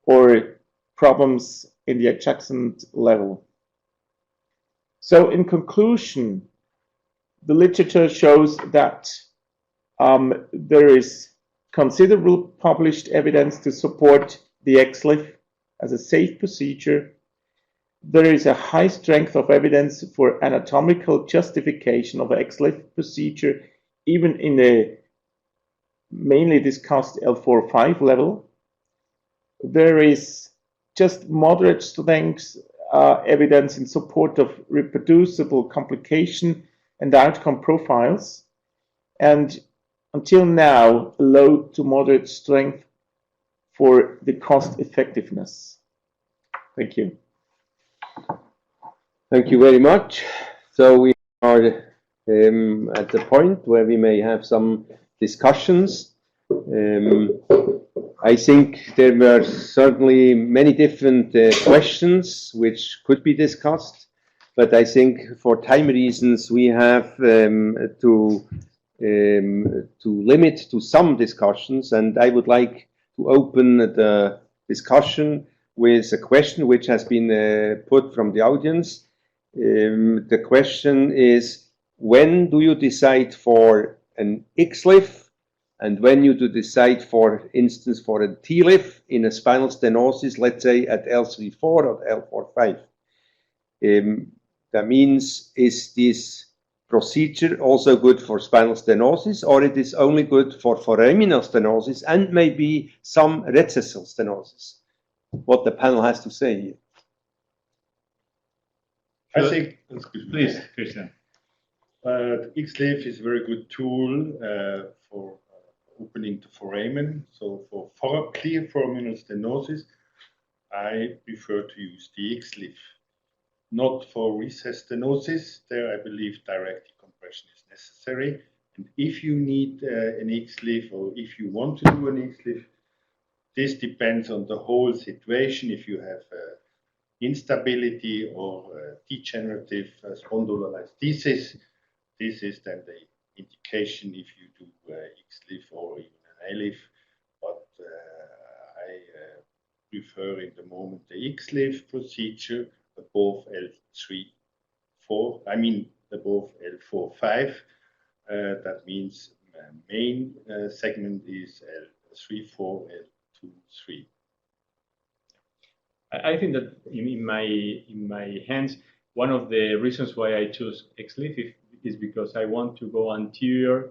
or problems in the adjacent level. So in conclusion, the literature shows that there is considerable published evidence to support the XLIF as a safe procedure. There is a high strength of evidence for anatomical justification of XLIF procedure, even in the mainly discussed L4-5 level. There is just moderate strength evidence in support of reproducible complication and outcome profiles, and until now, low to moderate strength for the cost effectiveness. Thank you. Thank you very much. So we are at the point where we may have some discussions. I think there were certainly many different questions which could be discussed, but I think for time reasons we have to limit to some discussions, and I would like to open the discussion with a question which has been put from the audience. The question is, when do you decide for an XLIF, and when you do decide, for instance, for a TLIF in a spinal stenosis, let's say at L3-4 or L4-5? That means, is this procedure also good for spinal stenosis, or it is only good for foraminal stenosis and maybe some recessive stenosis? What the panel has to say here. I think, please, Christian. XLIF is a very good tool for opening the foramen. So for clear foraminal stenosis, I prefer to use the XLIF. Not for recessed stenosis. There, I believe direct decompression is necessary. And if you need an XLIF, or if you want to do an XLIF, this depends on the whole situation. If you have instability or degenerative spondylolisthesis, this is then the indication if you do XLIF or even an ALIF. But I prefer in the moment the XLIF procedure above L3 L4, I mean above L4-5. That means main segment is L3-4, L2-3. I think that in my hands, one of the reasons why I choose XLIF is because I want to go anterior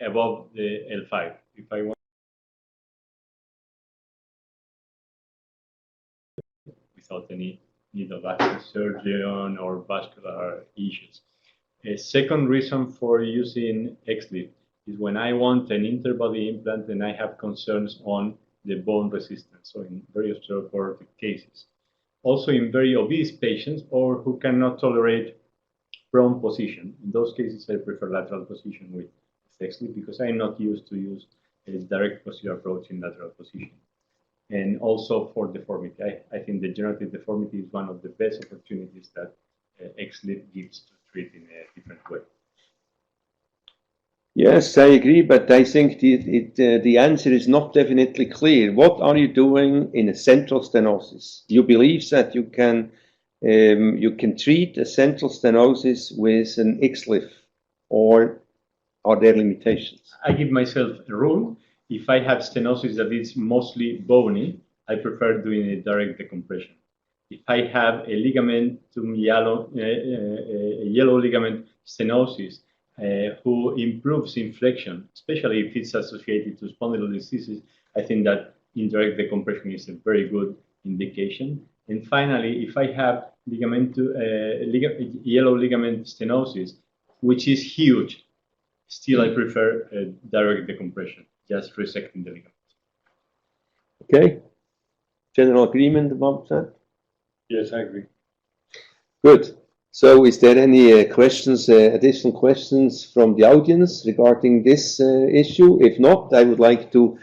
above the L5. If I want without any need of active surgeon or vascular issues. A second reason for using XLIF is when I want an interbody implant and I have concerns on the bone resistance, so in very osteoporotic cases. Also in very obese patients or who cannot tolerate prone position. In those cases, I prefer lateral position with XLIF because I'm not used to use a direct posterior approach in lateral position. And also for deformity. I think degenerative deformity is one of the best opportunities that XLIF gives to treat in a different way. Yes, I agree, but I think the answer is not definitely clear. What are you doing in a central stenosis? You believe that you can treat a central stenosis with an XLIF, or are there limitations? I give myself a rule. If I have stenosis that is mostly bony, I prefer doing a direct decompression. If I have a ligamentum yellow ligament stenosis who improves inflection, especially if it's associated to spondylolisthesis, I think that indirect decompression is a very good indication. And finally, if I have yellow ligament stenosis, which is huge, still I prefer direct decompression, just resecting the ligament. Okay. General agreement about that? Yes, I agree. Good. So is there any questions, additional questions from the audience regarding this issue? If not, I would like to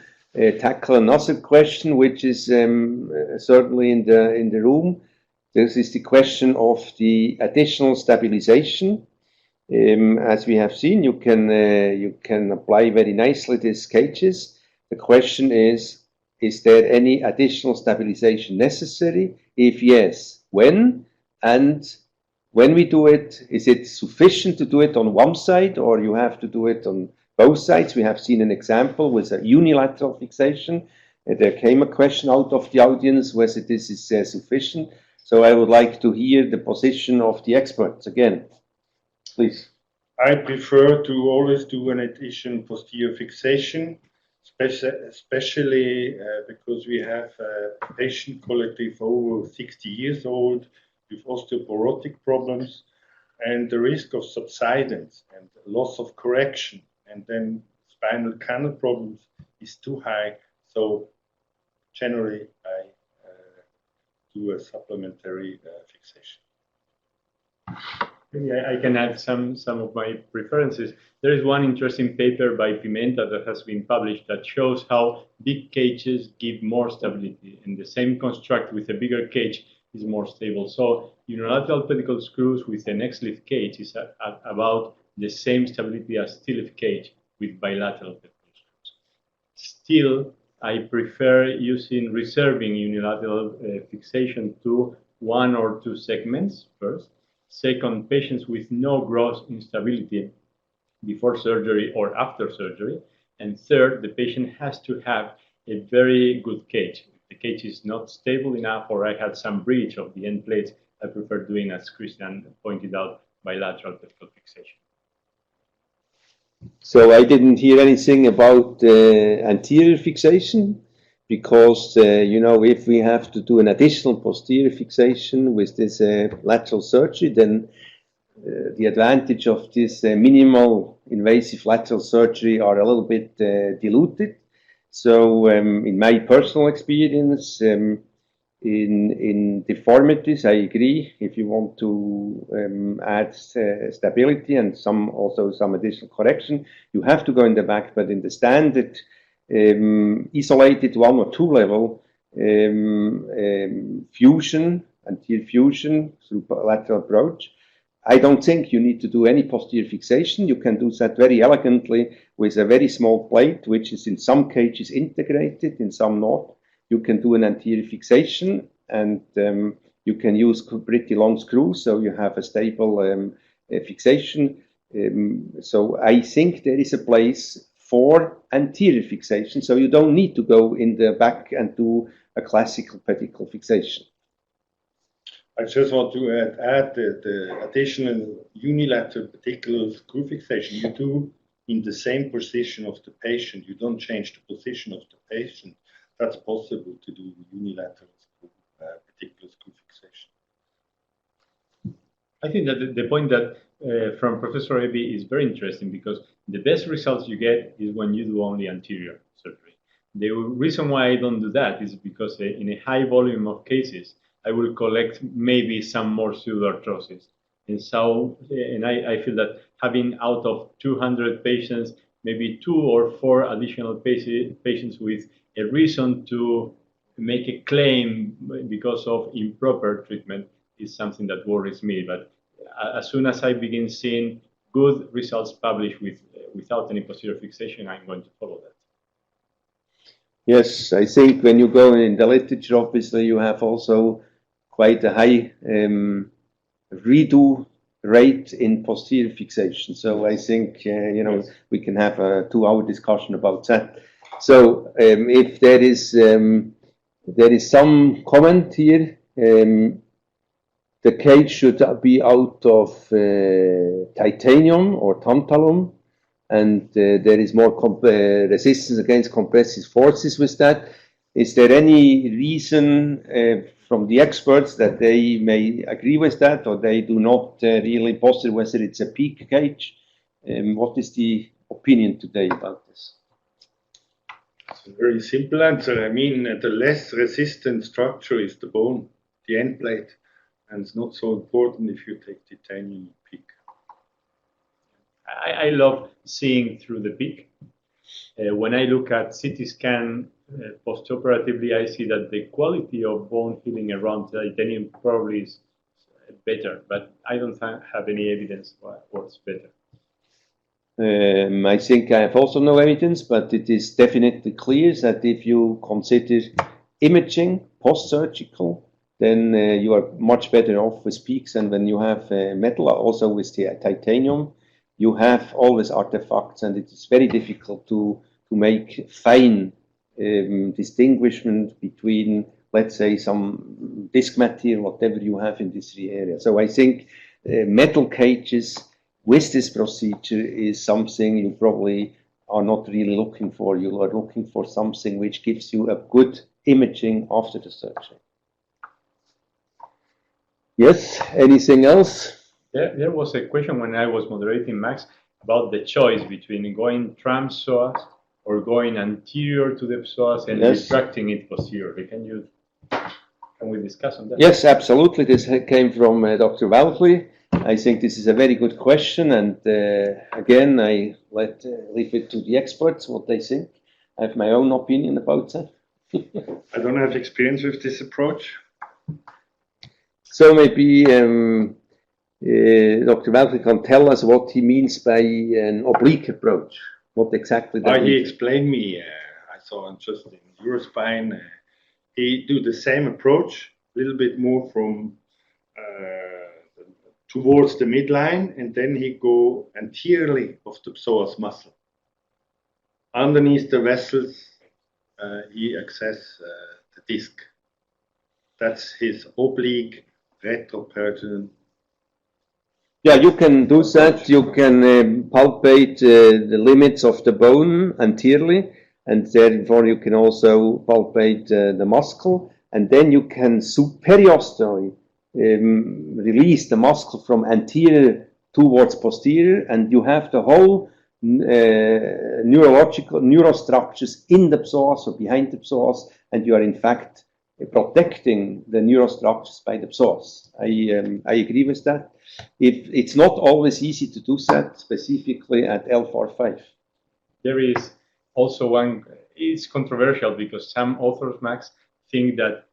tackle another question, which is certainly in the room. This is the question of the additional stabilization. As we have seen, you can apply very nicely these cages. The question is there any additional stabilization necessary? If yes, when? And when we do it, is it sufficient to do it on one side, or you have to do it on both sides? We have seen an example with a unilateral fixation. There came a question out of the audience whether this is sufficient. So I would like to hear the position of the experts again. Please. I prefer to always do an addition posterior fixation, especially because we have a patient collective over 60 years old with osteoporotic problems, and the risk of subsidence and loss of correction and then spinal canal problems is too high. So generally I do a supplementary fixation. Maybe I can add some of my preferences. There is one interesting paper by Pimenta that has been published that shows how big cages give more stability, and the same construct with a bigger cage is more stable. So unilateral pedicle screws with an XLIF cage is about the same stability as TLIF cage with bilateral pedicle screws. Still, I prefer reserving unilateral fixation to 1 or 2 segments first. Second, patients with no gross instability before surgery or after surgery. And third, the patient has to have a very good cage. If the cage is not stable enough, or I had some breach of the end plates, I prefer doing, as Christian pointed out, bilateral pedicle fixation. So I didn't hear anything about anterior fixation, because if we have to do an additional posterior fixation with this lateral surgery, then the advantage of this minimal invasive lateral surgery are a little bit diluted. So in my personal experience, in deformities, I agree. If you want to add stability and also some additional correction, you have to go in the back. But in the standard isolated 1 or 2 level fusion, anterior fusion through lateral approach, I don't think you need to do any posterior fixation. You can do that very elegantly with a very small plate, which is in some cages integrated, in some not. You can do an anterior fixation, and You can use pretty long screws, so you have a stable fixation. So I think there is a place for anterior fixation, so you don't need to go in the back and do a classical pedicle fixation. I just want to add the additional unilateral pedicular screw fixation you do in the same position of the patient. You don't change the position of the patient. That's possible to do unilateral pedicular screw fixation. I think that the point that from Professor Ebi is very interesting, because the best results you get is when you do only anterior surgery. The reason why I don't do that is because in a high volume of cases, I will collect maybe some more pseudoarthrosis. And so, I feel that having out of 200 patients, maybe 2 or 4 additional patients with a reason to make a claim because of improper treatment is something that worries me. But as soon as I begin seeing good results published without any posterior fixation, I'm going to follow that. Yes, I think when you go in the literature, obviously you have also quite a high redo rate in posterior fixation. So I think we can have a 2-hour discussion about that. So if there is some comment here, the cage should be out of titanium or tantalum, and there is more resistance against compressive forces with that. Is there any reason from the experts that they may agree with that, or they do not really posit whether it's a PEEK cage? What is the opinion today about this? It's a very simple answer. I mean, the less resistant structure is the bone, the end plate, and it's not so important if you take titanium PEEK. I love seeing through the PEEK. When I look at CT scan postoperatively, I see that the quality of bone healing around titanium probably is better, but I don't have any evidence what's better. I think I have also no evidence, but it is definitely clear that if you consider imaging post-surgical, then you are much better off with PEEKs. And when you have metal, also with the titanium, you have always artifacts, and it is very difficult to make fine distinguishment between, let's say, some disc material, whatever you have in this area. So I think metal cages with this procedure is something you probably are not really looking for. You are looking for something which gives you a good imaging after the surgery. Yes, anything else? There was a question when I was moderating, Max, about the choice between going trans-psoas or going anterior to the psoas and retracting it posteriorly. Can we discuss on that? Yes, absolutely. This came from Dr. Walkley. I think this is a very good question, and again, I leave it to the experts what they think. I have my own opinion about that. I don't have experience with this approach. So maybe Dr. Walkley can tell us what he means by an oblique approach. What exactly that He explained me. I saw him just in Eurospine. He do the same approach, a little bit more from towards the midline, and then he go anteriorly of the psoas muscle. Underneath the vessels, he access the disc. That's his oblique retroperitoneal. Yeah, you can do that. You can palpate the limits of the bone anteriorly, and therefore you can also palpate the muscle, and then you can superiosteally release the muscle from anterior towards posterior, and you have the whole neurostructures in the psoas or behind the psoas, and you are in fact protecting the neurostructures by the psoas. I agree with that. It's not always easy to do that, specifically at L4-5. There is also one, it's controversial because some authors, Max, think that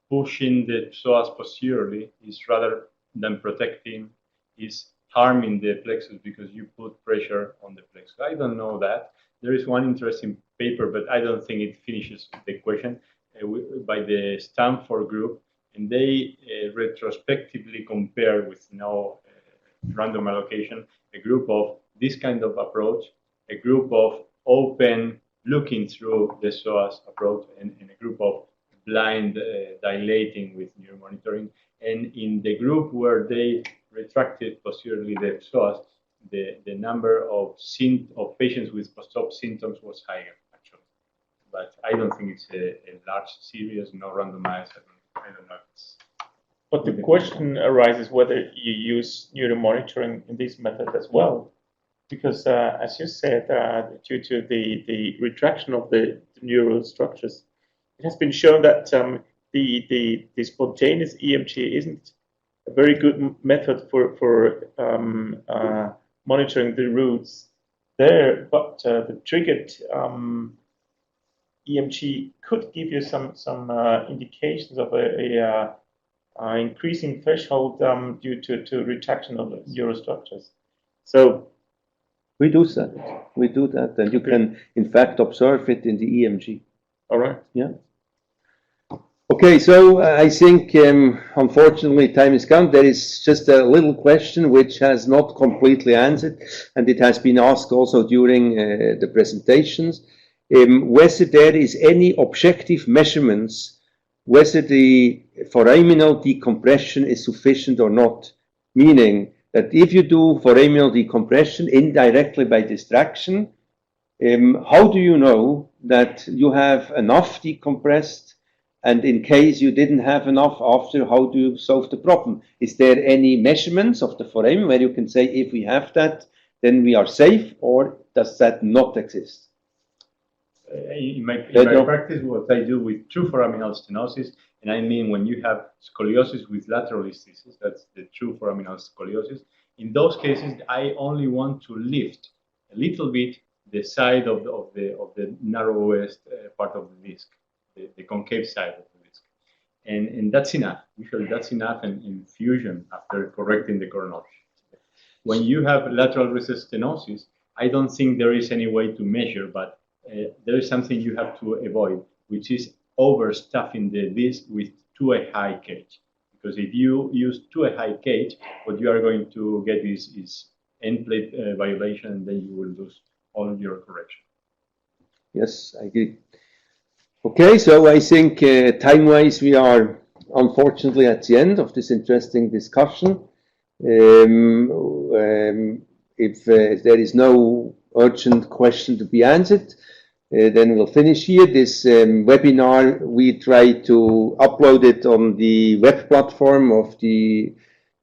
pushing the psoas posteriorly is rather than protecting, is harming the plexus because you put pressure on the plexus. I don't know that. There is one interesting paper, but I don't think it finishes the question by the Stanford group and they retrospectively compared with no random allocation a group of this kind of approach, a group of open looking through the psoas approach, and a group of blind dilating with neuromonitoring. And in the group where they retracted posteriorly the psoas, the number of patients with post-op symptoms was higher, actually. But I don't think it's a large series, no randomized. I don't know if it's. But the question arises whether you use neuromonitoring in this method as well. Because, as you said, due to the retraction of the neural structures, it has been shown that the spontaneous EMG isn't a very good method for monitoring the roots there, but the triggered EMG could give you some indications of a increasing threshold due to retraction of the neurostructures. So we do that, and you can in fact observe it in the EMG. All right. Yeah. Okay, so I think unfortunately time is gone. There is just a little question which has not completely answered, and it has been asked also during the presentations, whether there is any objective measurements whether the foraminal decompression is sufficient or not, meaning that if you do foraminal decompression indirectly by distraction, how do you know that you have enough decompressed? And in case you didn't have enough after, how do you solve the problem? Is there any measurements of the foramen where you can say if we have that, then we are safe, or does that not exist? In my practice, what I do with true foraminal stenosis, and I mean when you have scoliosis with lateral isthesis, that's the true foraminal scoliosis. In those cases, I only want to lift a little bit the side of the narrowest part of the disc, the concave side of the disc, and that's enough. Usually, that's enough in fusion after correcting the coronal. When you have lateral recess stenosis, I don't think there is any way to measure, but there is something you have to avoid, which is overstuffing the disc with too high cage. Because if you use too high cage, what you are going to get is end plate violation, and then you will lose all your correction. Yes, I agree. Okay, so I think time-wise we are unfortunately at the end of this interesting discussion. If there is no urgent question to be answered, then we'll finish here. This webinar, we try to upload it on the web platform of the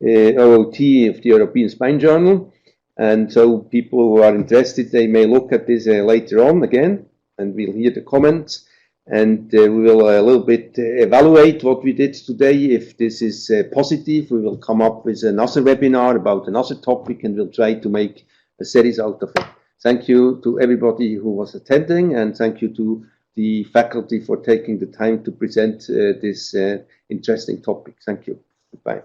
OOT of the European Spine Journal. And so people who are interested, they may look at this later on again, and we'll hear the comments. And we will a little bit evaluate what we did today. If this is positive, we will come up with another webinar about another topic, and we'll try to make a series out of it. Thank you to everybody who was attending, and thank you to the faculty for taking the time to present this interesting topic. Thank you. Goodbye.